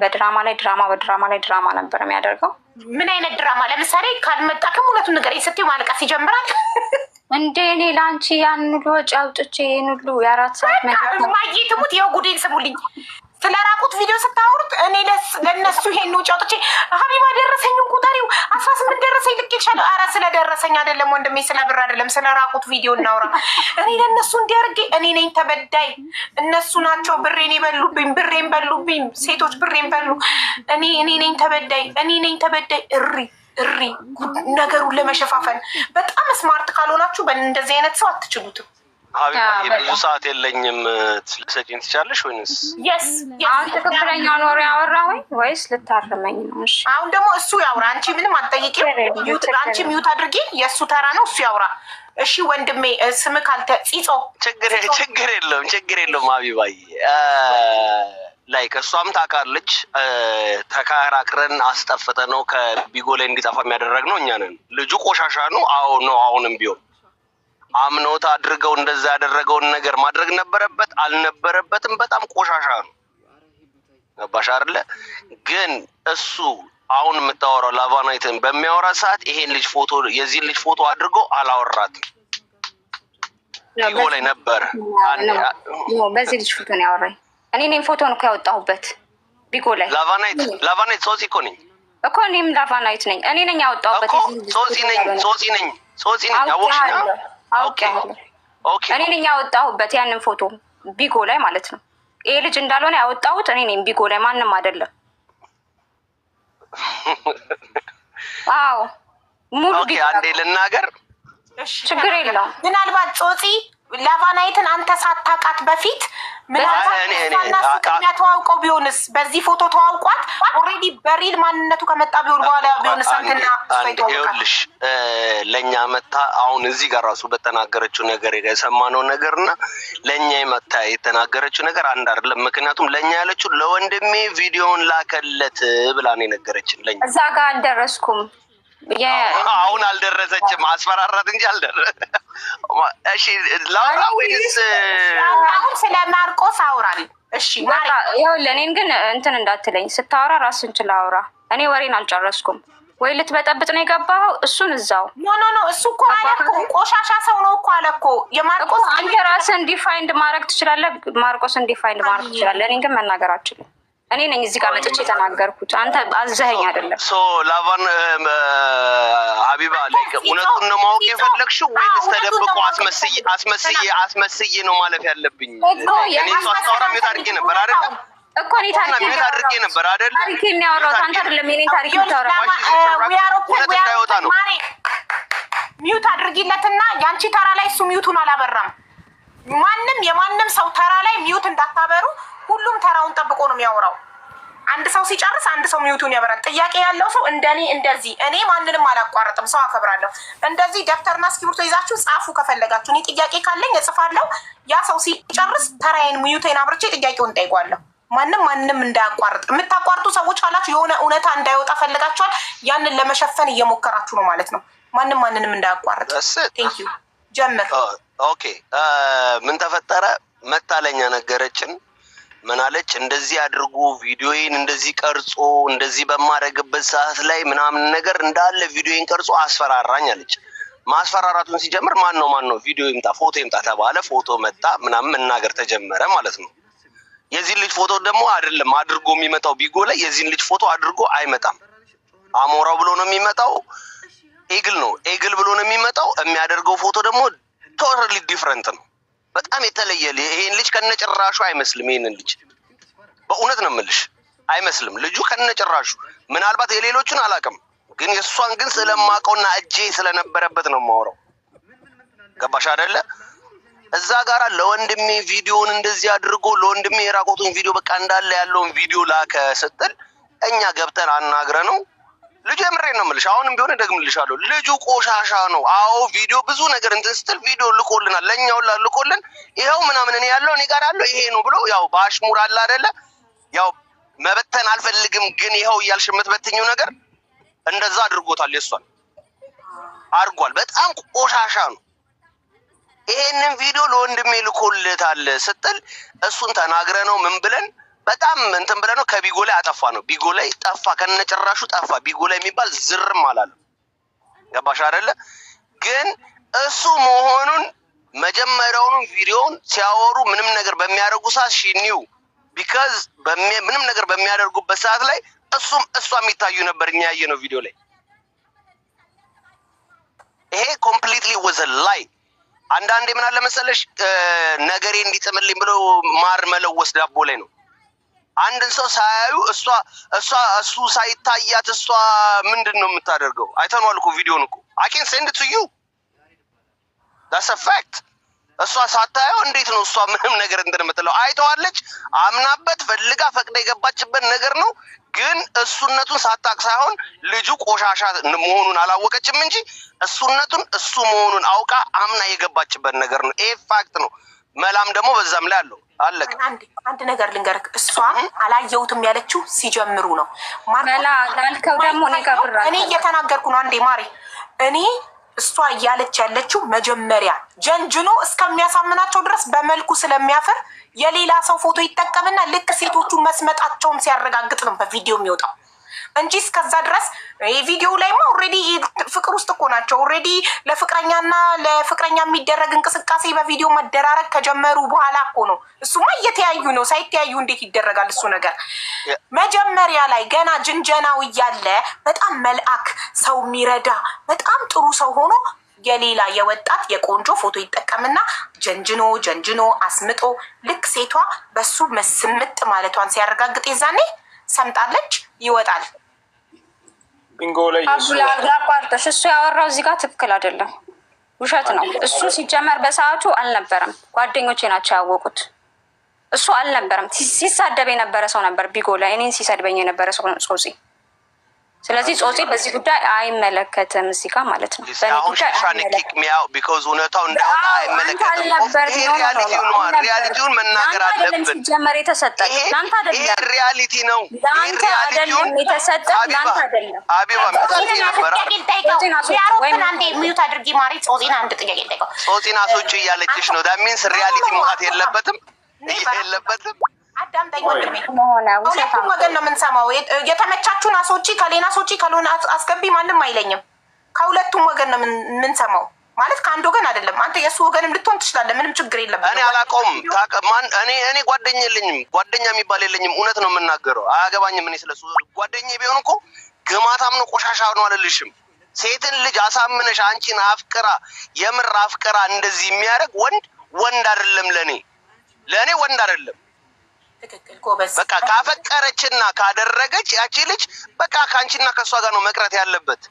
በድራማ ላይ ድራማ ነበር የሚያደርገው። ምን አይነት ድራማ? ለምሳሌ ካልመጣክም ሁለቱን ነገር ስትይው ማልቀስ ይጀምራል። እንዴ እኔ ለአንቺ ያን ሁሉ ወጪ አውጥቼ ይህን ሁሉ የ4 ሰዓት ማየ ትሙት። ይኸው ጉዴን ስሙልኝ። ስለ ራቁት ቪዲዮ ስታወሩት እኔ ለነሱ ይሄን ውጭ አውጥቼ ሀቢባ ደረሰኝን ቁጠሪው 18 ደረሰኝ ልኬልሻለሁ። ኧረ ስለደረሰኝ አይደለም ወንድሜ፣ ስለ ብር አይደለም፣ ስለ ራቁት ቪዲዮ እናውራ። እኔ ለነሱ እንዲያርጌ እኔ ነኝ ተበዳይ፣ እነሱ ናቸው ብሬን በሉብኝ፣ ሴቶች ብሬን በሉ። እኔ ነኝ ተበዳይ። እሪ ነገሩን ለመሸፋፈን በጣም ስማርት ካልሆናችሁ በእንደዚህ አይነት ሰው አትችሉትም። ሀቢባ የብዙ ሰዓት የለኝም ልትሰጪኝ ትችላለሽ ወይንስ? አሁን ትክክለኛውን ወሬ ያወራ ወይስ ልታርመኝ ነው? እሺ አሁን ደግሞ እሱ ያውራ። አንቺ ምንም አትጠይቂም። አንቺ ሚዩት አድርጊ። የእሱ ተራ ነው፣ እሱ ያውራ። እሺ ወንድሜ ስም ካልተ ፂጾ ችግር የለውም ሀቢባዬ። ላይ ከእሷም ታውቃለች። ተከራክረን አስጠፍተ ነው ከቢጎ ላይ እንዲጠፋ የሚያደረግነው እኛ ነን። ልጁ ቆሻሻ ነው። አዎ ነው። አሁንም ቢሆን አምኖት አድርገው እንደዛ ያደረገውን ነገር ማድረግ ነበረበት አልነበረበትም? በጣም ቆሻሻ ነው። ገባሽ አይደለ? ግን እሱ አሁን የምታወራው ላቫናይትን በሚያወራ ሰዓት ይሄን ልጅ ፎቶ የዚህን ልጅ ፎቶ አድርጎ አላወራትም። ቢጎ ላይ ነበር። በዚህ ልጅ ፎቶ ነው ያወራኝ። እኔ ነኝ ፎቶን እኮ ያወጣሁበት ቢጎ ላይ። ላቫናይት ሶሲ እኮ ነኝ እኮ እኔም ላቫናይት ነኝ። እኔ ነኝ ያወጣሁበት። ሶሲ ነኝ አወቅሽኝ? እኔ ነኝ ያወጣሁበት ያንን ፎቶ ቢጎ ላይ ማለት ነው። ይሄ ልጅ እንዳልሆነ ያወጣሁት እኔ ነኝ ቢጎ ላይ፣ ማንም አይደለም። አዎ ሙሉ አንዴ ልናገር፣ ችግር የለውም። ምናልባት ጾፂ ላቫናይትን አንተ ሳታውቃት በፊት ምናልባት ቅድሚያ ተዋውቀው ቢሆንስ? በዚህ ፎቶ ተዋውቋት ኦልሬዲ በሪል ማንነቱ ከመጣ ቢሆን በኋላ ቢሆንስ? አንተና ይኸውልሽ ለእኛ መታ አሁን እዚህ ጋር ራሱ በተናገረችው ነገር የሰማነው ነገር እና ለእኛ መታ የተናገረችው ነገር አንድ አይደለም። ምክንያቱም ለእኛ ያለችው ለወንድሜ ቪዲዮን ላከለት ብላ ነው የነገረችን። ለእኛ እዛ ጋር አልደረስኩም። አሁን አልደረሰችም። አስፈራራት እንጂ አልደረሰ። እሺ ላውራ ወይስ አሁን ስለ ማርቆስ አውራል? እሺ ይኸውልህ እኔን ግን እንትን እንዳትለኝ ስታወራ ራስን ችላ አውራ። እኔ ወሬን አልጨረስኩም። ወይ ልትበጠብጥ ነው የገባኸው? እሱን እዛው ኖ እሱ እኮ አለ እኮ ቆሻሻ ሰው ነው እኮ አለ እኮ። የማርቆስ አንተ ራስን ዲፋይንድ ማድረግ ትችላለህ። ማርቆስን ዲፋይንድ ማድረግ ትችላለህ። እኔን ግን መናገር አልችልም። እኔ ነኝ እዚህ ጋር መጥቼ የተናገርኩት። አንተ አዘኸኝ አይደለም። ላቫን ሀቢባ ላይ እውነቱን ነው ማወቅ የፈለግሽው ወይስ ተደብቆ አስመስዬ ነው ማለፍ ያለብኝ? እኔ እሱ አስታወራ ሚውት አድርጌ ነበር አይደለም እኮ እኔ ታሪክ አድርጌ ነበር አይደለም። ታሪክ የሚያወራው አንተ አይደለም። የኔ ታሪክ የምታወራው እውነት እንዳይወጣ ነው። ሚውት አድርጊለትና ያንቺ ተራ ላይ እሱ ሚውቱን አላበራም። ማንም የማንም ሰው ተራ ላይ ሚውት እንዳታበሩ። ሁሉም ተራውን ጠብቆ ነው የሚያወራው። አንድ ሰው ሲጨርስ አንድ ሰው ሚውቱን ያበራል። ጥያቄ ያለው ሰው እንደኔ እንደዚህ እኔ ማንንም አላቋርጥም፣ ሰው አከብራለሁ። እንደዚህ ደብተርና እስክሪብቶ ይዛችሁ ጻፉ ከፈለጋችሁ። እኔ ጥያቄ ካለኝ እጽፋለሁ። ያ ሰው ሲጨርስ ተራዬን ሚውቴን አብርቼ ጥያቄውን ጠይቋለሁ። ማንም እንዳያቋርጥ። የምታቋርጡ ሰዎች ካላችሁ የሆነ እውነታ እንዳይወጣ ፈልጋችኋል። ያንን ለመሸፈን እየሞከራችሁ ነው ማለት ነው። ማንንም እንዳያቋርጥ። ቴንክ ዩ ጀምር። ኦኬ ምን ተፈጠረ? መታለኛ ነገረችን። ምን አለች? እንደዚህ አድርጉ ቪዲዮዬን እንደዚህ ቀርጾ እንደዚህ በማድረግበት ሰዓት ላይ ምናምን ነገር እንዳለ ቪዲዮዬን ቀርጾ አስፈራራኝ አለች። ማስፈራራቱን ሲጀምር ማን ነው ቪዲዮ ይምጣ ፎቶ ይምጣ ተባለ። ፎቶ መጣ ምናምን መናገር ተጀመረ ማለት ነው። የዚህን ልጅ ፎቶ ደግሞ አይደለም አድርጎ የሚመጣው ቢጎ ላይ የዚህን ልጅ ፎቶ አድርጎ አይመጣም። አሞራው ብሎ ነው የሚመጣው። ኤግል ነው ኤግል ብሎ ነው የሚመጣው። የሚያደርገው ፎቶ ደግሞ ቶታሊ ዲፍረንት ነው። በጣም የተለየ። ይሄን ልጅ ከነጭራሹ አይመስልም። ይሄንን ልጅ በእውነት ነው የምልሽ አይመስልም ልጁ ከነጭራሹ። ምናልባት የሌሎቹን አላውቅም፣ ግን የእሷን ግን ስለማውቀውና እጄ ስለነበረበት ነው የማወራው። ገባሽ አይደለ? እዛ ጋራ ለወንድሜ ቪዲዮውን እንደዚህ አድርጎ ለወንድሜ የራቆቱን ቪዲዮ በቃ እንዳለ ያለውን ቪዲዮ ላከ ስትል እኛ ገብተን አናግረ ነው ልጁ የምሬን ነው የምልሽ። አሁንም ቢሆን እደግምልሻለሁ ልጁ ቆሻሻ ነው። አዎ ቪዲዮ ብዙ ነገር እንትን ስትል ቪዲዮ ልኮልናል፣ ለኛው ልኮልን ይሄው ምናምን እኔ ያለው እኔ ጋር ያለው ይሄ ነው ብሎ ያው በአሽሙር አለ አይደለ? ያው መበተን አልፈልግም ግን ይሄው እያልሽ የምትበትኝው ነገር እንደዛ አድርጎታል። የሷን አድርጓል። በጣም ቆሻሻ ነው። ይሄንን ቪዲዮ ለወንድሜ ልኮልታል ስትል እሱን ተናግረ ነው ምን ብለን በጣም እንትን ብለን ነው ከቢጎ ላይ አጠፋ ነው። ቢጎ ላይ ጠፋ፣ ከነጭራሹ ጠፋ። ቢጎ ላይ የሚባል ዝርም አላለም። ገባሽ አይደለ? ግን እሱ መሆኑን መጀመሪያውኑ ቪዲዮውን ሲያወሩ ምንም ነገር በሚያደርጉ ሰዓት ሺኒው ቢካዝ ምንም ነገር በሚያደርጉበት ሰዓት ላይ እሷ የሚታዩ ነበር። እኛ ያየነው ቪዲዮ ላይ ይሄ ኮምፕሊትሊ ወዘ ላይ። አንዳንዴ ምን አለ መሰለሽ ነገሬ እንዲጥምልኝ ብሎ ማር መለወስ ዳቦ ላይ ነው። አንድን ሰው ሳያዩ እሱ ሳይታያት እሷ ምንድን ነው የምታደርገው? አይተነዋል እኮ ቪዲዮን እኮ I can send it to you. That's a fact. እሷ ሳታየው እንዴት ነው እሷ ምንም ነገር እንደምትለው? አይተዋለች፣ አምናበት ፈልጋ ፈቅዳ የገባችበት ነገር ነው። ግን እሱነቱን ሳታቅ ሳይሆን ልጁ ቆሻሻ መሆኑን አላወቀችም እንጂ እሱነቱን እሱ መሆኑን አውቃ አምና የገባችበት ነገር ነው። ይሄ ፋክት ነው። መላም ደግሞ በዛም ላይ አለው። አለቀ። አንድ ነገር ልንገርህ፣ እሷም አላየሁትም ያለችው ሲጀምሩ ነው። መላ ላልከው ደግሞ እኔ እየተናገርኩ ነው። አንዴ ማሪ፣ እኔ እሷ እያለች ያለችው መጀመሪያ ጀንጅኖ እስከሚያሳምናቸው ድረስ በመልኩ ስለሚያፈር የሌላ ሰው ፎቶ ይጠቀምና ልክ ሴቶቹ መስመጣቸውን ሲያረጋግጥ ነው በቪዲዮ የሚወጣው እንጂ እስከዛ ድረስ ቪዲዮ ላይማ ኦልሬዲ ፍቅር ውስጥ እኮ ናቸው። ኦልሬዲ ለፍቅረኛና ለፍቅረኛ የሚደረግ እንቅስቃሴ በቪዲዮ መደራረግ ከጀመሩ በኋላ እኮ ነው። እሱማ እየተያዩ ነው። ሳይተያዩ እንዴት ይደረጋል እሱ ነገር? መጀመሪያ ላይ ገና ጅንጀናው እያለ በጣም መልአክ ሰው የሚረዳ በጣም ጥሩ ሰው ሆኖ የሌላ የወጣት የቆንጆ ፎቶ ይጠቀምና ጀንጅኖ አስምጦ ልክ ሴቷ በሱ መስምጥ ማለቷን ሲያረጋግጥ የዛኔ ሰምጣለች ይወጣል። ቢንጎ ላይ አቋርጠሽ እሱ ያወራው እዚህ ጋር ትክክል አይደለም። ውሸት ነው እሱ። ሲጀመር በሰዓቱ አልነበረም፣ ጓደኞቼ ናቸው ያወቁት። እሱ አልነበረም። ሲሳደብ የነበረ ሰው ነበር ቢጎ ላይ፣ እኔን ሲሰድበኝ የነበረ ሰው ጾጺ። ስለዚህ ጾጺ በዚህ ጉዳይ አይመለከትም እዚህ ጋር ማለት ነው። አሁን ሻሻን ኪክ ሚያው ቢኮዝ እውነታው እንደሆነ አይመለከትም። ሪያሊቲውን መናገር አለብን። ሲጀመር የተሰጠ ለአንተ አይደለም። ይሄ ሪያሊቲ ነው። ለአንተ አይደለም የተሰጠ፣ ለአንተ አይደለም። አቢባ ምታስይ ነበር ሚዩት አድርጊ ማሪ። ጾጺና አንድ ጥያቄ ጠይቀው። ጾጺና ሶች እያለችሽ ነው። ዳት ሚንስ ሪያሊቲ መውጣት የለበትም የለበትም። አዳምጠኝ ወንድሜ፣ ሁለቱም ወገን ነው የምንሰማው። የተመቻችሁን አሶቺ ከሌና ሶቺ ካልሆነ አስገቢ ማንም አይለኝም። ከሁለቱም ወገን ነው የምንሰማው ማለት ከአንድ ወገን አይደለም። አንተ የእሱ ወገንም ልትሆን ትችላለህ፣ ምንም ችግር የለብንም። እኔ አላውቀውም። እኔ ጓደኛ የለኝም፣ ጓደኛ የሚባል የለኝም። እውነት ነው የምናገረው፣ አያገባኝም። እኔ ስለሱ ጓደኛ ቢሆን እኮ ግማታም ነው ቆሻሻ ነው አልልሽም። ሴትን ልጅ አሳምነሽ አንቺን አፍቅራ የምር አፍቅራ እንደዚህ የሚያደርግ ወንድ አይደለም። ለእኔ ወንድ አይደለም። በቃ ካፈቀረችና ካደረገች ያቺ ልጅ በቃ ከአንቺና ከእሷ ጋር ነው መቅረት ያለበት።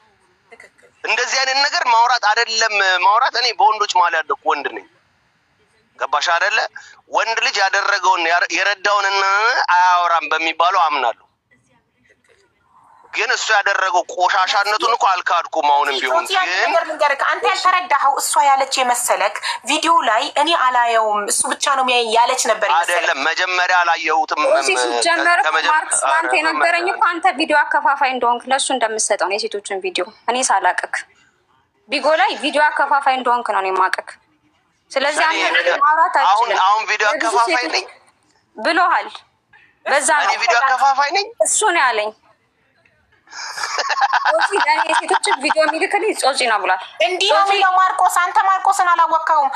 እንደዚህ አይነት ነገር ማውራት አይደለም ማውራት። እኔ በወንዶች መሀል ያለኩ ወንድ ነኝ። ገባሽ አይደለ? ወንድ ልጅ ያደረገውን የረዳውንና አያወራም በሚባለው አምናለሁ። ግን እሱ ያደረገው ቆሻሻነቱን እኮ አልካድኩም። አሁንም ቢሆን ግን አንተ ያልተረዳኸው እሷ ያለች የመሰለክ ቪዲዮ ላይ እኔ አላየውም እሱ ብቻ ነው የሚያየኝ ያለች ነበር ይመስላል። አይደለም መጀመሪያ አላየሁትም። ሲጀመር ማርክስ አንተ የነገረኝ እኮ አንተ ቪዲዮ አከፋፋይ እንደሆንክ ለሱ እንደምትሰጠው ነው። የሴቶችን ቪዲዮ እኔ ሳላቅክ ቢጎ ላይ ቪዲዮ አከፋፋይ እንደሆንክ ነው የማቅክ። ስለዚህ አንተ ማውራት አይችልም። አሁን ቪዲዮ አከፋፋይ ነኝ ብሎሃል። በዛ ነው እኔ ቪዲዮ አከፋፋይ ነኝ እሱ ነው ያለኝ። ጾጺ ለኔ የሴቶችን ቪዲዮ የሚልክልኝ ጾጺ ነው ብሏል። እንዲህ ነው የሚለው ማርቆስ። አንተ ማርቆስን አላወቅኸውም።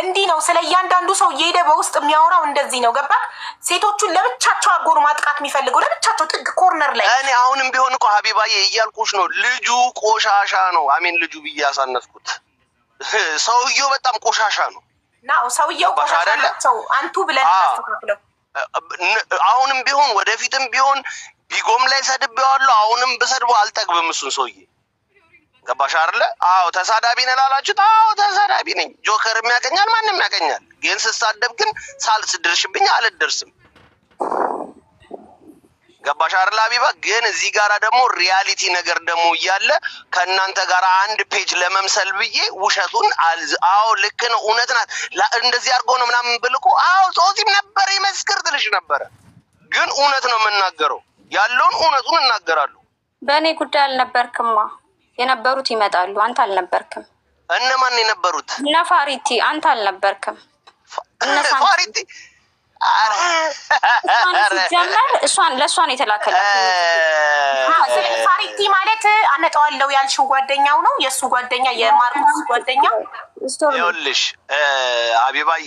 እንዲህ ነው ስለ እያንዳንዱ ሰው እየሄደ በውስጥ የሚያወራው እንደዚህ ነው። ገባህ? ሴቶቹን ለብቻቸው አድርጎ ነው ማጥቃት የሚፈልገው፣ ለብቻቸው ጥግ ኮርነር ላይ። እኔ አሁንም ቢሆን እኮ ሀቢባዬ እያልኩሽ ነው። ልጁ ቆሻሻ ነው። አሜን ልጁ ብዬ ያሳነፍኩት ሰውየው በጣም ቆሻሻ ነው። ናው ሰውየው ቆሻሻ ነው። አንቱ ብለን እናስተካክለው። አሁንም ቢሆን ወደፊትም ቢሆን ቢጎም ላይ ሰድቤዋለሁ። አሁንም ብሰድበው አልጠግብም እሱን ሰውዬ። ገባሽ አይደለ? አዎ ተሳዳቢ ነህ ላላችሁት፣ አዎ ተሳዳቢ ነኝ። ጆከርም ያቀኛል፣ ማንም ያቀኛል። ግን ስሳደብ ግን ሳልስድርሽብኝ አልደርስም። ገባሽ አይደለ ሀቢባ? ግን እዚህ ጋራ ደግሞ ሪያሊቲ ነገር ደግሞ እያለ ከእናንተ ጋር አንድ ፔጅ ለመምሰል ብዬ ውሸቱን አዎ ልክ ነው እውነት ናት እንደዚህ አድርጎ ነው ምናምን ብልቁ አዎ ጾጺም ነበር ይመስክር ትልሽ ነበረ። ግን እውነት ነው የምናገረው፣ ያለውን እውነቱን እናገራለሁ። በእኔ ጉዳይ አልነበርክማ። የነበሩት ይመጣሉ፣ አንተ አልነበርክም። እነማን የነበሩት? እነ ፋሪቲ፣ አንተ አልነበርክም። ፋሪቲ እሷን ለእሷን የተላከላት ፋሪቲ ማለት አነጣዋለሁ ያልሽው ጓደኛው ነው፣ የእሱ ጓደኛ የማርቆስ ጓደኛ። ይኸውልሽ ሀቢባዬ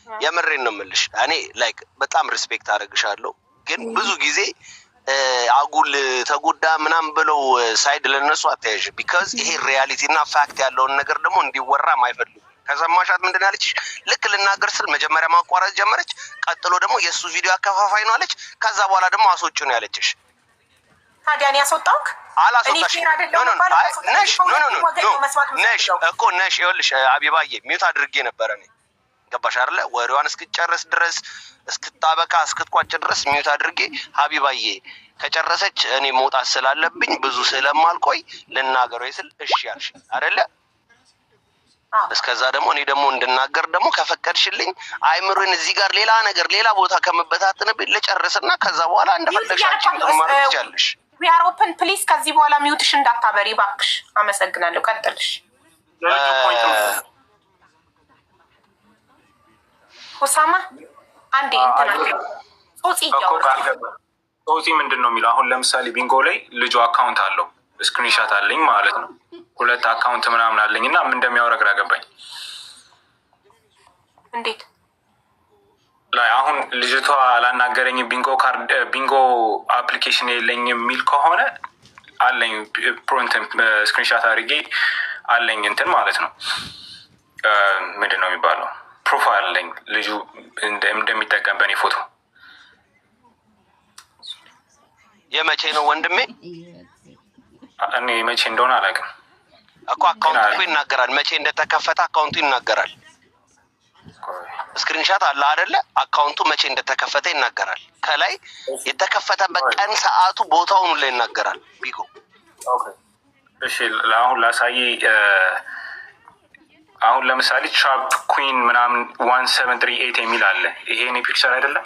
የምሬን ነው የምልሽ። እኔ ላይክ በጣም ሪስፔክት አደርግሻለሁ፣ ግን ብዙ ጊዜ አጉል ተጎዳ ምናምን ብለው ሳይድ ለነሱ አታያዥ። ቢካዝ ይሄ ሪያሊቲ እና ፋክት ያለውን ነገር ደግሞ እንዲወራ ማይፈልጉ። ከሰማሻት ምንድን ያለችሽ? ልክ ልናገር ስል መጀመሪያ ማቋረጥ ጀመረች። ቀጥሎ ደግሞ የእሱ ቪዲዮ አከፋፋይ ነው አለች። ከዛ በኋላ ደግሞ አስወጪው ነው ያለችሽ። ታዲያ እኔ ያስወጣሁክ? አላስወጣሽ ነሽ እኮ ነሽ። ይኸውልሽ ሀቢባዬ ሚዩት አድርጌ ነበረ እኔ። ገባሽ አይደለ? ወሬዋን እስክትጨርስ ድረስ እስክታበቃ እስክትቋጭ ድረስ ሚዩት አድርጌ ሀቢባዬ ከጨረሰች እኔ መውጣት ስላለብኝ ብዙ ስለማልቆይ ልናገረው ስል እሺ ያልሽ አይደለ? እስከዛ ደግሞ እኔ ደግሞ እንድናገር ደግሞ ከፈቀድሽልኝ አይምሩን እዚህ ጋር ሌላ ነገር ሌላ ቦታ ከመበታተንብኝ ልጨርስና ከዛ በኋላ እንደፈለግሻችን ማለት ትችያለሽ። ዊ አር ኦፕን ፕሊዝ። ከዚህ በኋላ ሚውትሽ እንዳታበሪ እባክሽ። አመሰግናለሁ። ቀጥልሽ። ሆሳማ አንዴ እንትናቸው ጾጺ ምንድን ነው የሚለው? አሁን ለምሳሌ ቢንጎ ላይ ልጁ አካውንት አለው፣ ስክሪንሻት አለኝ ማለት ነው። 2 አካውንት ምናምን አለኝ እና ምን እንደሚያወራ ግራ ገባኝ። እንዴት ላይ አሁን ልጅቷ አላናገረኝም ቢንጎ አፕሊኬሽን የለኝም የሚል ከሆነ አለኝ ፕሮንትን ስክሪንሻት አድርጌ አለኝ እንትን ማለት ነው። ምንድን ነው የሚባለው? ፕሮፋይል አለኝ ልጁ እንደሚጠቀም በእኔ ፎቶ። የመቼ ነው ወንድሜ? እኔ መቼ እንደሆነ አላውቅም። እኮ አካውንቱ እኮ ይናገራል። መቼ እንደተከፈተ አካውንቱ ይናገራል። ስክሪንሻት አለ አይደለ? አካውንቱ መቼ እንደተከፈተ ይናገራል። ከላይ የተከፈተበት ቀን፣ ሰዓቱ፣ ቦታውን ሁሉ ይናገራል። ቢጎ እሺ፣ አሁን ላሳይ። አሁን ለምሳሌ ትራፕ ኩዊን ምናምን 1738 የሚል አለ። ይሄ እኔ ፒክቸር አይደለም።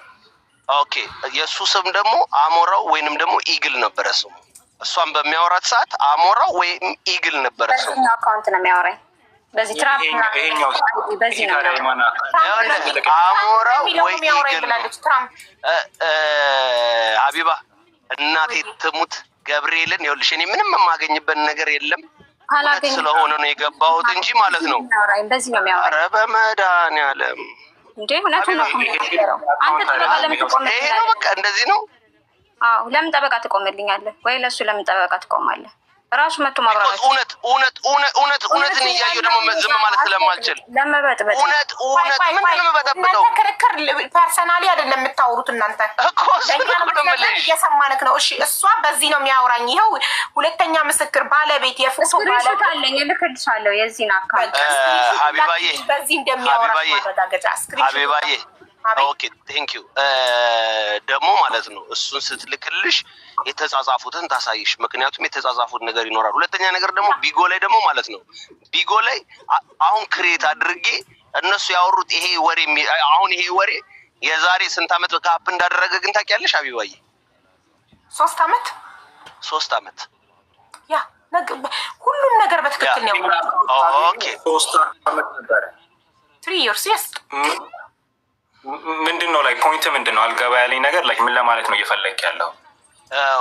ኦኬ፣ የእሱ ስም ደግሞ አሞራው ወይንም ደግሞ ኢግል ነበረ ስሙ። እሷን በሚያወራት ሰዓት አሞራው ወይም ኢግል ነበረ ስሙ። በዚህኛው አካውንት ነው የሚያወራኝ። በዚህ ትራፕ ይሄኛው በዚህ ነው አሞራው ወይ ኢግል ነው። ሀቢባ እናቴ ትሙት ገብርኤልን ይኸውልሽ፣ እኔ ምንም የማገኝበት ነገር የለም ስለሆነ ነው የገባሁት እንጂ ማለት ነው። በዚህ ነው የሚያወራኝ። ኧረ በመድኃኒዓለም እንዴ! እውነቱን ነው። አንተ ጠበቃ ለምን ትቆምልኛለህ? ይሄ ነው በቃ እንደዚህ ነው። አዎ፣ ለምን ጠበቃ ትቆምልኛለህ? ወይ ለሱ ለምን ጠበቃ ትቆማለህ? ራሱ መጥቶ ማብራራት እውነትን እያየሁ ደግሞ ዝም ማለት ስለማልችል ለመበጥበጥ እውነት ምንድን ነው የምበጠብጠው? ክርክር ፐርሰናሊ አይደለም የምታወሩት እናንተ እየሰማንክ ነው። እሺ፣ እሷ በዚህ ነው የሚያወራኝ። ይኸው ሁለተኛ ምስክር ባለቤት የፎቶ ባለቤት አለኝ፣ እልክልሻለሁ የዚህን አካል ሀቢባዬ፣ በዚህ እንደሚያወራ ማረጋገጫ ሀቢባዬ። ኦኬ ቴንክ ዩ። ደግሞ ማለት ነው እሱን ስትልክልሽ የተጻጻፉትን ታሳይሽ፣ ምክንያቱም የተጻጻፉት ነገር ይኖራል። ሁለተኛ ነገር ደግሞ ቢጎ ላይ ደግሞ ማለት ነው ቢጎ ላይ አሁን ክሬት አድርጌ እነሱ ያወሩት ይሄ ወሬ አሁን ይሄ ወሬ የዛሬ ስንት ዓመት ካፕ እንዳደረገ ግን ታውቂያለሽ ሀቢባዬ? 3 ዓመት ያ ሁሉም ነገር በትክክል ነው። ኦኬ 3 ዓመት ነበረ 3 years yes። ምንድን ነው ላይ ፖይንት ምንድን ነው አልገባ ያለኝ ነገር ላይ ምን ለማለት ነው እየፈለክ ያለው?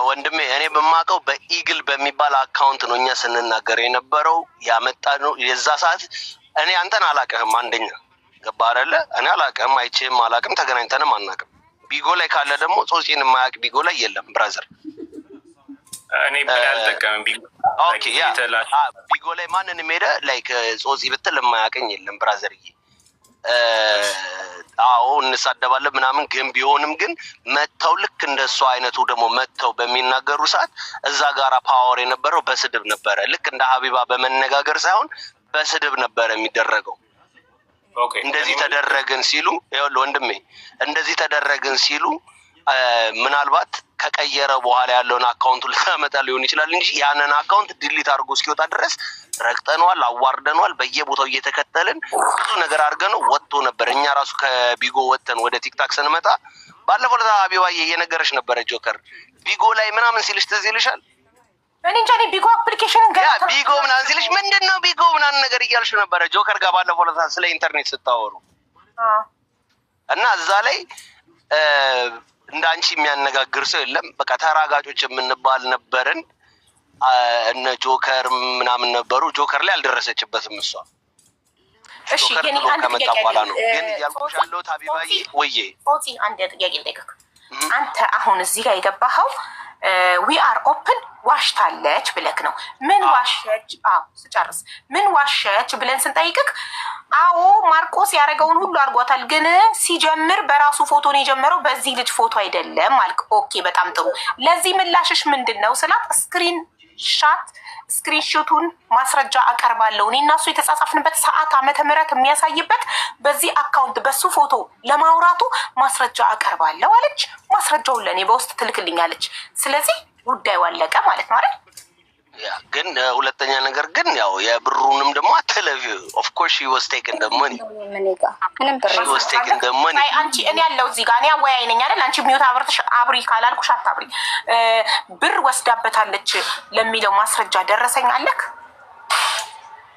ወንድሜ እኔ በማውቀው በኢግል በሚባል አካውንት ነው እኛ ስንናገር የነበረው ያመጣ ነው። የዛ ሰዓት እኔ አንተን አላውቅህም። አንደኛ ገባ አይደለ? እኔ አላውቅህም፣ አይቼህም አላውቅም፣ ተገናኝተንም አናውቅም። ቢጎ ላይ ካለ ደግሞ ጾጺን የማያውቅ ቢጎ ላይ የለም ብራዘር። እኔ ብለህ አልጠቀምም ቢጎ። ኦኬ ያ ቢጎ ላይ ማንንም ሄደ ላይክ ጾጺ ብትል የማያውቀኝ የለም ብራዘርዬ። አዎ እንሳደባለን ምናምን፣ ግን ቢሆንም ግን መተው ልክ እንደሱ አይነቱ ደግሞ መተው በሚናገሩ ሰዓት እዛ ጋራ ፓወር የነበረው በስድብ ነበረ። ልክ እንደ ሀቢባ በመነጋገር ሳይሆን በስድብ ነበረ የሚደረገው። እንደዚህ ተደረግን ሲሉ ይኸውልህ ወንድሜ፣ እንደዚህ ተደረግን ሲሉ ምናልባት ከቀየረ በኋላ ያለውን አካውንቱ ልታመጣ ሊሆን ይችላል እንጂ ያንን አካውንት ዲሊት አድርጎ እስኪወጣ ድረስ ረግጠነዋል፣ አዋርደነዋል። በየቦታው እየተከተልን ብዙ ነገር አድርገነው ወጥቶ ነበር። እኛ ራሱ ከቢጎ ወጥተን ወደ ቲክታክ ስንመጣ ባለፈው ለታ ሀቢባዬ እየነገረች ነበረ ጆከር ቢጎ ላይ ምናምን ሲልሽ ትዝ ይልሻል? እኔ እንጃ ቢጎ አፕሊኬሽንን ገና ቢጎ ምናምን ሲልሽ ምንድነው ቢጎ ምናምን ነገር እያልሽ ነበረ ጆከር ጋር ባለፈው ለታ ስለ ኢንተርኔት ስታወሩ እና እዛ ላይ እንዳንቺ የሚያነጋግር ሰው የለም። በቃ ተራጋጮች የምንባል ነበርን። እነ ጆከር ምናምን ነበሩ። ጆከር ላይ አልደረሰችበትም እሷ። እሺ ግን አንድ ጥያቄ ነው ግን ያልኩሽ ያለሁት ሀቢባዬ ወዬ ፎቲ አንድ ጥያቄ ልጠይቅህ። አንተ አሁን እዚህ ጋር የገባኸው ዊ አር ኦፕን ዋሽታለች ብለክ ነው። ምን ዋሸች? አዎ ስጨርስ ምን ዋሸች ብለን ስንጠይቅክ አዎ ማርቆስ ያደረገውን ሁሉ አድርጓታል፣ ግን ሲጀምር በራሱ ፎቶ ነው የጀመረው፣ በዚህ ልጅ ፎቶ አይደለም አልክ። ኦኬ በጣም ጥሩ። ለዚህ ምላሽሽ ምንድን ነው ስላት ስክሪንሾቱን ማስረጃ አቀርባለሁ እኔ እና እሱ የተጻጻፍንበት ሰዓት ዓመተ ምህረት የሚያሳይበት በዚህ አካውንት በሱ ፎቶ ለማውራቱ ማስረጃ አቀርባለሁ አለች። ማስረጃውን ለእኔ በውስጥ ትልክልኛለች። ስለዚህ ጉዳዩ አለቀ ማለት ነው አይደል? ያ ግን ሁለተኛ ነገር ግን ያው የብሩንም ደግሞ አትለፊ። ኦፍ ኮርስ ሺ ዋዝ ቴክን ዘ መኒ አንቺ እኔ ያለው እዚህ ጋር እኔ አወያይ ነኝ አይደል? አንቺ ሚውት አብርተሽ አብሪ ካላልኩሽ አታብሪ። ብር ወስዳበታለች ለሚለው ማስረጃ ደረሰኝ አለክ?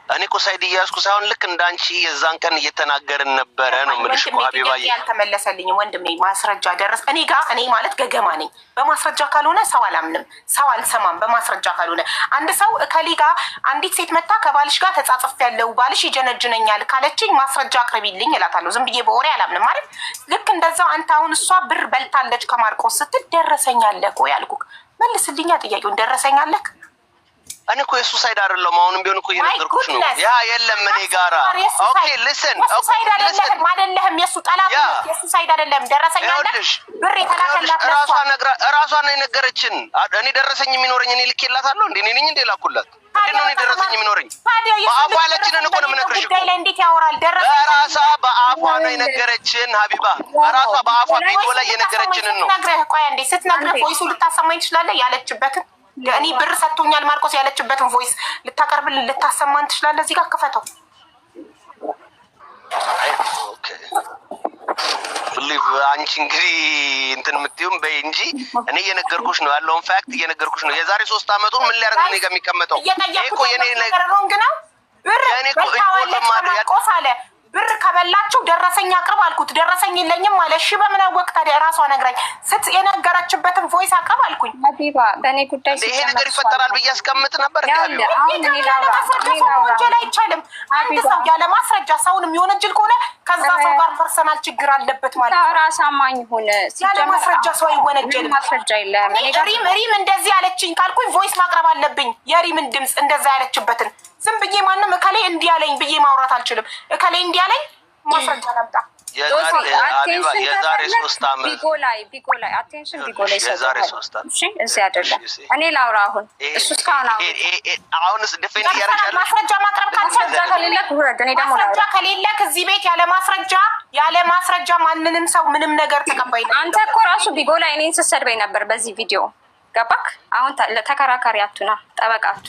እኔ እኮ ሳይድ እያያዝኩ ሳይሆን ልክ እንዳንቺ የዛን ቀን እየተናገርን ነበረ ነው የምልሽ እኮ ሀቢባዬ። ያልተመለሰልኝ ወንድሜ ማስረጃ ደረስ እኔ ጋር። እኔ ማለት ገገማ ነኝ። በማስረጃ ካልሆነ ሰው አላምንም፣ ሰው አልሰማም። በማስረጃ ካልሆነ አንድ ሰው ከሊ ጋር አንዲት ሴት መጣ ከባልሽ ጋር ተጻጽፍ ያለው ባልሽ ይጀነጅነኛል ካለችኝ ማስረጃ አቅርቢልኝ እላታለሁ። ዝም ብዬ በወሬ አላምንም ማለት። ልክ እንደዛው አንተ አሁን እሷ ብር በልታለች ከማርቆስ ስትል ደረሰኛለህ ወይ አልኩህ። መልስልኛ ጥያቄውን። ደረሰኛለህ? እኔ እኮ የሱ ሳይድ አይደለም። አሁንም ቢሆን እኮ እየነገርኩሽ ነው። ያ የለም እኔ ጋራ ኦኬ ሊስን ኦኬ ሳይድ አይደለም የሱ ጠላት ነው። የሱ ሳይድ አይደለም። ደረሰኛለህ? ብር የተላከላት ራሷ ነው የነገረችን። እኔ ደረሰኝ የሚኖረኝ እኔ ልኬላታለሁ እንዴ? እኔ ነኝ እንዴ ላኩላት? ነው ደረሰኝ የሚኖረኝ? በአፏ ያለችንን እኮ ነው የምነግርሽ እኮ። እንዴት ያወራል? በራሷ በአፏ ነው የነገረችን ሀቢባ፣ በራሷ በአፏ ቪዲዮ ላይ የነገረችንን ነው። ቆይ አንዴ ስትነግረህ ቮይሱ ልታሰማኝ ትችላለህ? ያለችበትን እኔ ብር ሰጥቶኛል ማርቆስ ያለችበትን ቮይስ ልታቀርብልን ልታሰማን ትችላለህ? እዚህ ጋር ክፈተው። አንቺ እንግዲህ እንትን የምትይውም በይ እንጂ እኔ እየነገርኩሽ ነው ያለውን ፋክት እየነገርኩሽ ነው። የዛሬ 3 ዓመቱን ምን ሊያደርግ ነው እኔ ጋር የሚቀመጠው? ይሄ እኮ የኔ ነገር ነው። ብር ማርቆስ አለ ብር ከበላችሁ ደረሰኝ አቅርብ አልኩት። ደረሰኝ የለኝም አለ። እሺ በምን አወቅ ታዲያ? ራሷ ነግራኝ የነገረችበትን ቮይስ አቅርብ አልኩኝ። ሀቢባ በእኔ ጉዳይ ይሄ ነገር ይፈጠራል ብዬ አስቀምጥ ነበር። ወንጀል አይቻልም። አንድ ሰው ያለ ማስረጃ ሰውን የሚወነጅል ከሆነ ከዛ ሰው ጋር ፐርሰናል ችግር አለበት ማለት ነው። ራስ አማኝ ሆነ ያለ ማስረጃ ሰው አይወነጀልም። ማስረጃ የለም። ሪም እንደዚህ ያለችኝ ካልኩኝ ቮይስ ማቅረብ አለብኝ። የሪምን ድምፅ እንደዛ ያለችበትን ዝም ብዬ ማንም እከሌ እንዲህ ያለኝ ብዬ ማውራት አልችልም። እከሌ እንዲህ ያለኝ ማስረጃ ነምጣ። የዛሬ 3 ዓመት ቢጎ ላይ አቴንሽን ቢጎ ላይ የዛሬ 3 ዓመት እሺ፣ እዚህ አይደለም። እኔ ላውራ አሁን እሱ እስካሁን አሁንስ ዲፌንድ ያደርጋል። ማስረጃ ማቅረብ ከሌለክ ውረድ። እኔ ደግሞ ማስረጃ ከሌለክ እዚህ ቤት ያለ ማስረጃ ማንንም ሰው ምንም ነገር ተቀባይነት። አንተ እኮ ራሱ ቢጎ ላይ እኔን ስትሰድበኝ ነበር በዚህ ቪዲዮ ገባክ? አሁን ተከራካሪ አቱና ጠበቃቱ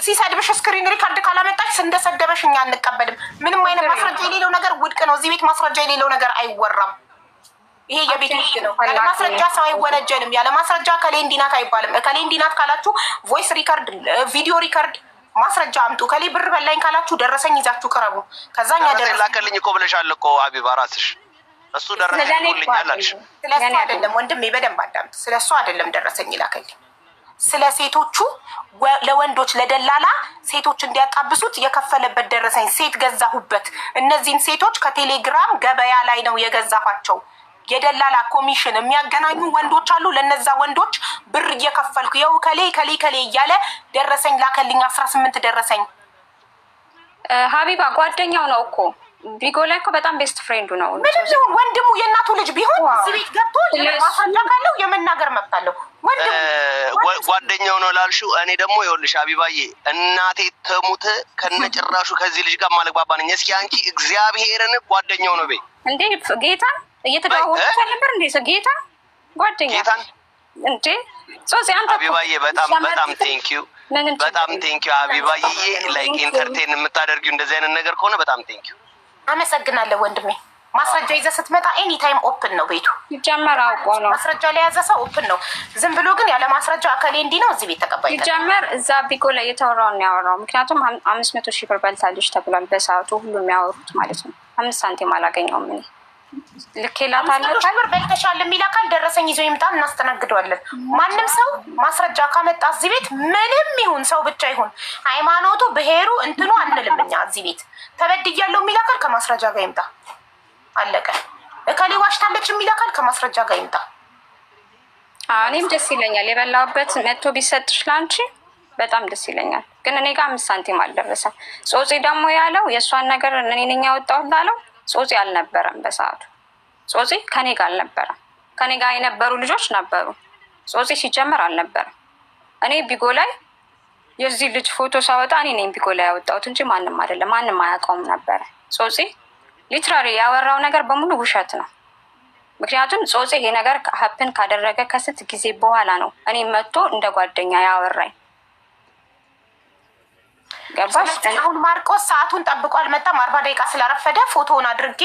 ሲሰድብሽ ስክሪን ሪካርድ ካላመጣች እንደሰደበሽ እኛ አንቀበልም። ምንም አይነት ማስረጃ የሌለው ነገር ውድቅ ነው። እዚህ ቤት ማስረጃ የሌለው ነገር አይወራም። ይሄ የቤት ህግ ነው። ያለ ማስረጃ ሰው አይወነጀልም። ያለ ማስረጃ ከሌ እንዲናት አይባልም። ከሌ እንዲናት ካላችሁ ቮይስ ሪካርድ፣ ቪዲዮ ሪካርድ ማስረጃ አምጡ። ከሌ ብር በላኝ ካላችሁ ደረሰኝ ይዛችሁ ቅረቡ። ከዛኛ ደረሰኝ ላከልኝ እኮ ብለሻል እኮ ሀቢባ ራስሽ። እሱ ደረሰኝ ይልኛል አልሽ። ስለሱ አይደለም ወንድሜ፣ በደንብ አዳምጥ። ስለሱ አይደለም ደረሰኝ ይላከልኝ። ስለ ሴቶቹ ለወንዶች ለደላላ ሴቶች እንዲያጣብሱት የከፈለበት ደረሰኝ። ሴት ገዛሁበት። እነዚህን ሴቶች ከቴሌግራም ገበያ ላይ ነው የገዛኋቸው። የደላላ ኮሚሽን የሚያገናኙ ወንዶች አሉ። ለነዛ ወንዶች ብር እየከፈልኩ የው ከሌ እያለ ደረሰኝ ላከልኝ። 18 ደረሰኝ። ሀቢባ ጓደኛው ነው እኮ ቢጎ ላይ እኮ በጣም ቤስት ፍሬንዱ ነው። ምንም ይሁን ወንድሙ የእናቱ ልጅ ቢሆን እዚህ ቤት ገብቶ ማስረጃ ካለው የመናገር መብት አለው። ጓደኛው ነው ላልሽው፣ እኔ ደግሞ ይኸውልሽ ሀቢባዬ እናቴ ተሙት ከነጭራሹ ከዚህ ልጅ ጋር ማለግባባ ነኝ። እስኪ አንቺ እግዚአብሔርን ጓደኛው ነው በይ እንዴ? ጌታ እየተደዋወሉ ነበር እንዴ? ጌታ ጓደኛ ጌታን እንዴ? ሶሲ አንተ ሀቢባዬ በጣም ቴንኪዩ በጣም ቴንኪዩ ሀቢባዬ። ላይክ ኢንተርቴን የምታደርጊው እንደዚህ አይነት ነገር ከሆነ በጣም ቴንኪዩ። አመሰግናለሁ ወንድሜ። ማስረጃ ይዘህ ስትመጣ ኤኒ ታይም ኦፕን ነው ቤቱ። ይጀመር አውቆ ነው ማስረጃ ለያዘ ሰው ኦፕን ነው። ዝም ብሎ ግን ያለ ማስረጃ አከሌ እንዲህ ነው እዚህ ቤት ተቀባይ ይጀመር። እዛ ቢጎ ላይ የተወራውን ያወራው ምክንያቱም 500 ሺህ ብር በልታለች ተብሏል በሰዓቱ። ሁሉ የሚያወሩት ማለት ነው። 5 ሳንቲም አላገኘውም እኔ ልኬላታለሁ። ብር በልተሻል የሚል አካል ደረሰኝ ይዞ ይምጣ፣ እናስተናግደዋለን። ማንም ሰው ማስረጃ ካመጣ እዚህ ቤት ምንም ይሁን ሰው ብቻ ይሁን ሃይማኖቱ፣ ብሄሩ እንትኑ አንልም እኛ እዚህ ቤት። ተበድያለሁ የሚል አካል ከማስረጃ ጋር ይምጣ፣ አለቀ። እከሌ ዋሽታለች የሚል አካል ከማስረጃ ጋር ይምጣ። እኔም ደስ ይለኛል የበላሁበት መጥቶ ቢሰጥሽ ላንቺ በጣም ደስ ይለኛል። ግን እኔ ጋር 5 ሳንቲም አልደረሰም። ጾጺ ደግሞ ያለው የእሷን ነገር እኔ ነኝ ያወጣሁት ላለው ጾጺ አልነበረም በሰዓቱ። ጾጺ ከኔ ጋር አልነበረም። ከኔ ጋር የነበሩ ልጆች ነበሩ። ጾጺ ሲጀመር አልነበረም። እኔ ቢጎ ላይ የዚህ ልጅ ፎቶ ሳወጣ እኔ ነኝ ቢጎ ላይ ያወጣሁት እንጂ ማንም አይደለም። ማንም አያውቀውም ነበረ። ጾጺ ሊትራሊ ያወራው ነገር በሙሉ ውሸት ነው። ምክንያቱም ጾጺ ይሄ ነገር ሀፕን ካደረገ ከስንት ጊዜ በኋላ ነው እኔ መጥቶ እንደ ጓደኛ ያወራኝ። ገባሽ? አሁን ማርቆስ ሰዓቱን ጠብቆ አልመጣም። 40 ደቂቃ ስላረፈደ ፎቶውን አድርጌ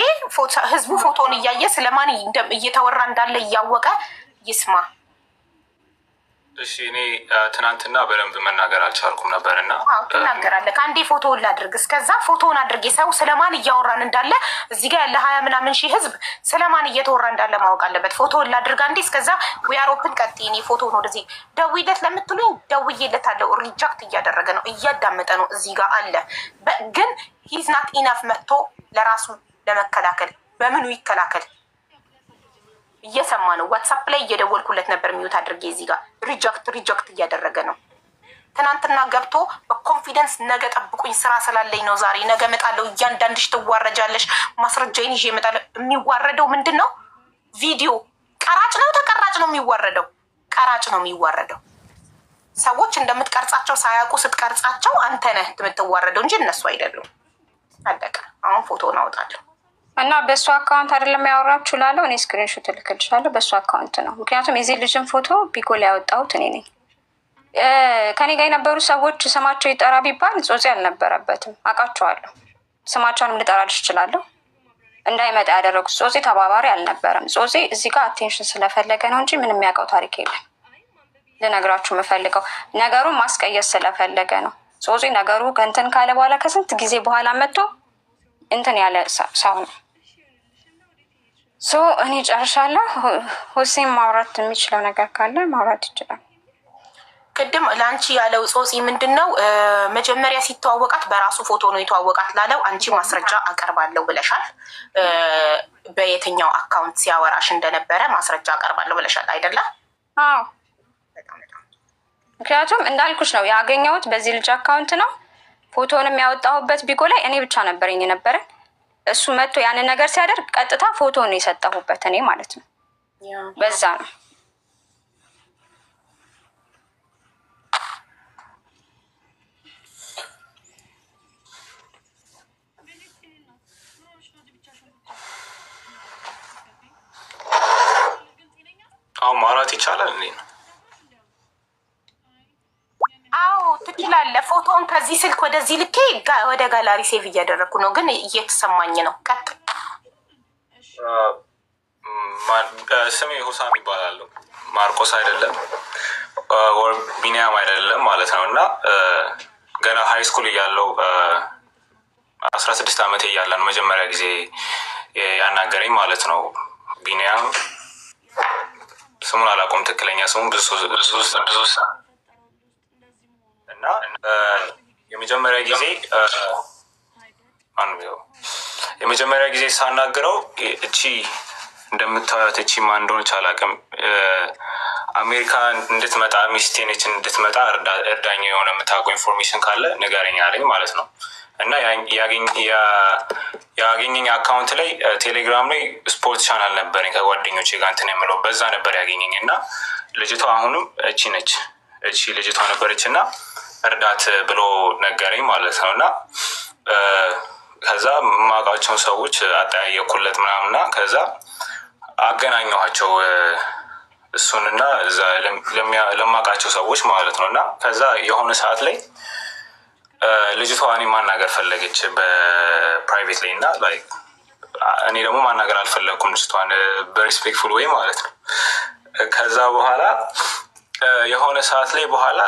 ህዝቡ ፎቶውን እያየ ስለማን እየተወራ እንዳለ እያወቀ ይስማ። እሺ፣ እኔ ትናንትና በደንብ መናገር አልቻልኩም ነበር እና ትናገራለህ። ከአንዴ ፎቶውን ላድርግ። እስከዛ ፎቶውን አድርጌ ሰው ስለማን እያወራን እንዳለ እዚህ ጋር ያለ 20 ምናምን ሺህ ህዝብ ስለማን እየተወራ እንዳለ ማወቅ አለበት። ፎቶውን ላድርግ አንዴ። እስከዛ ዊያሮፕን ቀጥ እኔ ፎቶውን ወደዚህ ደውይለት ለምትሉኝ ደውዬለታለሁ። ሪጀክት እያደረገ ነው፣ እያዳመጠ ነው። እዚህ ጋር አለ ግን ሂዝ ናት ኢናፍ መጥቶ ለራሱ ለመከላከል በምኑ ይከላከል? እየሰማ ነው። ዋትሳፕ ላይ እየደወልኩለት ነበር ሚዩት አድርጌ። እዚህ ጋር ሪጀክት እያደረገ ነው። ትናንትና ገብቶ በኮንፊደንስ ነገ ጠብቁኝ ስራ ስላለኝ ነው ዛሬ ነገ እመጣለሁ፣ እያንዳንድሽ ትዋረጃለሽ፣ ማስረጃዬን ይዤ እመጣለሁ። የሚዋረደው ምንድን ነው? ቪዲዮ ቀራጭ ነው ተቀራጭ ነው የሚዋረደው? ቀራጭ ነው የሚዋረደው። ሰዎች እንደምትቀርጻቸው ሳያውቁ ስትቀርጻቸው አንተ ነህ የምትዋረደው እንጂ እነሱ አይደሉም። አለቀ። አሁን ፎቶን አውጣለሁ እና በእሱ አካውንት አይደለም ያወራችሁ ላለው እኔ ስክሪንሾት እልክልሻለሁ። በእሱ አካውንት ነው። ምክንያቱም የዚህ ልጅን ፎቶ ቢጎ ላይ ያወጣሁት እኔ ነኝ። ከኔ ጋር የነበሩ ሰዎች ስማቸው ይጠራ ቢባል ጾጺ አልነበረበትም። አውቃቸዋለሁ። ስማቸውንም ልጠራልሽ እችላለሁ። እንዳይመጣ ያደረጉት ጾጺ ተባባሪ አልነበረም። ጾጺ እዚህ ጋር አቴንሽን ስለፈለገ ነው እንጂ ምንም የሚያውቀው ታሪክ የለም። ልነግራችሁ የምፈልገው ነገሩን ማስቀየስ ስለፈለገ ነው። ጾጺ ነገሩ ከእንትን ካለ በኋላ ከስንት ጊዜ በኋላ መጥቶ እንትን ያለ ሰው ነው። እኔ ጨርሻለሁ። ሁሴን ማውራት የሚችለው ነገር ካለ ማውራት ይችላል። ቅድም ለአንቺ ያለው ጾጺ ምንድን ነው? መጀመሪያ ሲተዋወቃት በራሱ ፎቶ ነው የተዋወቃት ላለው አንቺ ማስረጃ አቀርባለሁ ብለሻል። በየትኛው አካውንት ሲያወራሽ እንደነበረ ማስረጃ አቀርባለሁ ብለሻል አይደለም? አዎ። ምክንያቱም እንዳልኩሽ ነው ያገኘሁት በዚህ ልጅ አካውንት ነው። ፎቶንም ያወጣሁበት ቢጎ ላይ እኔ ብቻ ነበረኝ የነበረን። እሱ መጥቶ ያንን ነገር ሲያደርግ ቀጥታ ፎቶ ነው የሰጠሁበት እኔ ማለት ነው። በዛ ነው። አሁን ማውራት ይቻላል እንዴ? አዎ ትችላለህ። ፎቶውን ከዚህ ስልክ ወደዚህ ልኬ ወደ ጋላሪ ሴቭ እያደረግኩ ነው፣ ግን እየተሰማኝ ነው። ቀጥል። ስሜ ሁሳም ይባላሉ። ማርቆስ አይደለም ወር ቢኒያም አይደለም ማለት ነው። እና ገና ሀይ ስኩል እያለው 16 ዓመቴ እያለ ነው መጀመሪያ ጊዜ ያናገረኝ ማለት ነው። ቢኒያም ስሙን አላውቀውም፣ ትክክለኛ ስሙን ብዙ እና የመጀመሪያ ጊዜ ሳናግረው እቺ እንደምታዩት እቺ ማን እንደሆነች አላውቅም፣ አሜሪካ እንድትመጣ ሚስቴ ነች እንድትመጣ እርዳኝ፣ የሆነ የምታውቀው ኢንፎርሜሽን ካለ ንገረኝ አለኝ ማለት ነው። እና ያገኘኝ አካውንት ላይ ቴሌግራም ላይ ስፖርት ቻናል ነበረኝ ከጓደኞቼ ጋር እንትን የምለው በዛ ነበር ያገኘኝ። እና ልጅቷ አሁንም እቺ ነች፣ እቺ ልጅቷ ነበረች እና እርዳት ብሎ ነገረኝ ማለት ነው። እና ከዛ የማውቃቸውን ሰዎች አጠያየኩለት ምናምና ከዛ አገናኘኋቸው እሱንና እዛ ለማውቃቸው ሰዎች ማለት ነው። እና ከዛ የሆነ ሰዓት ላይ ልጅቷ እኔ ማናገር ፈለገች በፕራይቬት ላይ እና እኔ ደግሞ ማናገር አልፈለግኩም ልጅቷን በሪስፔክትፉል ወይ ማለት ነው። ከዛ በኋላ የሆነ ሰዓት ላይ በኋላ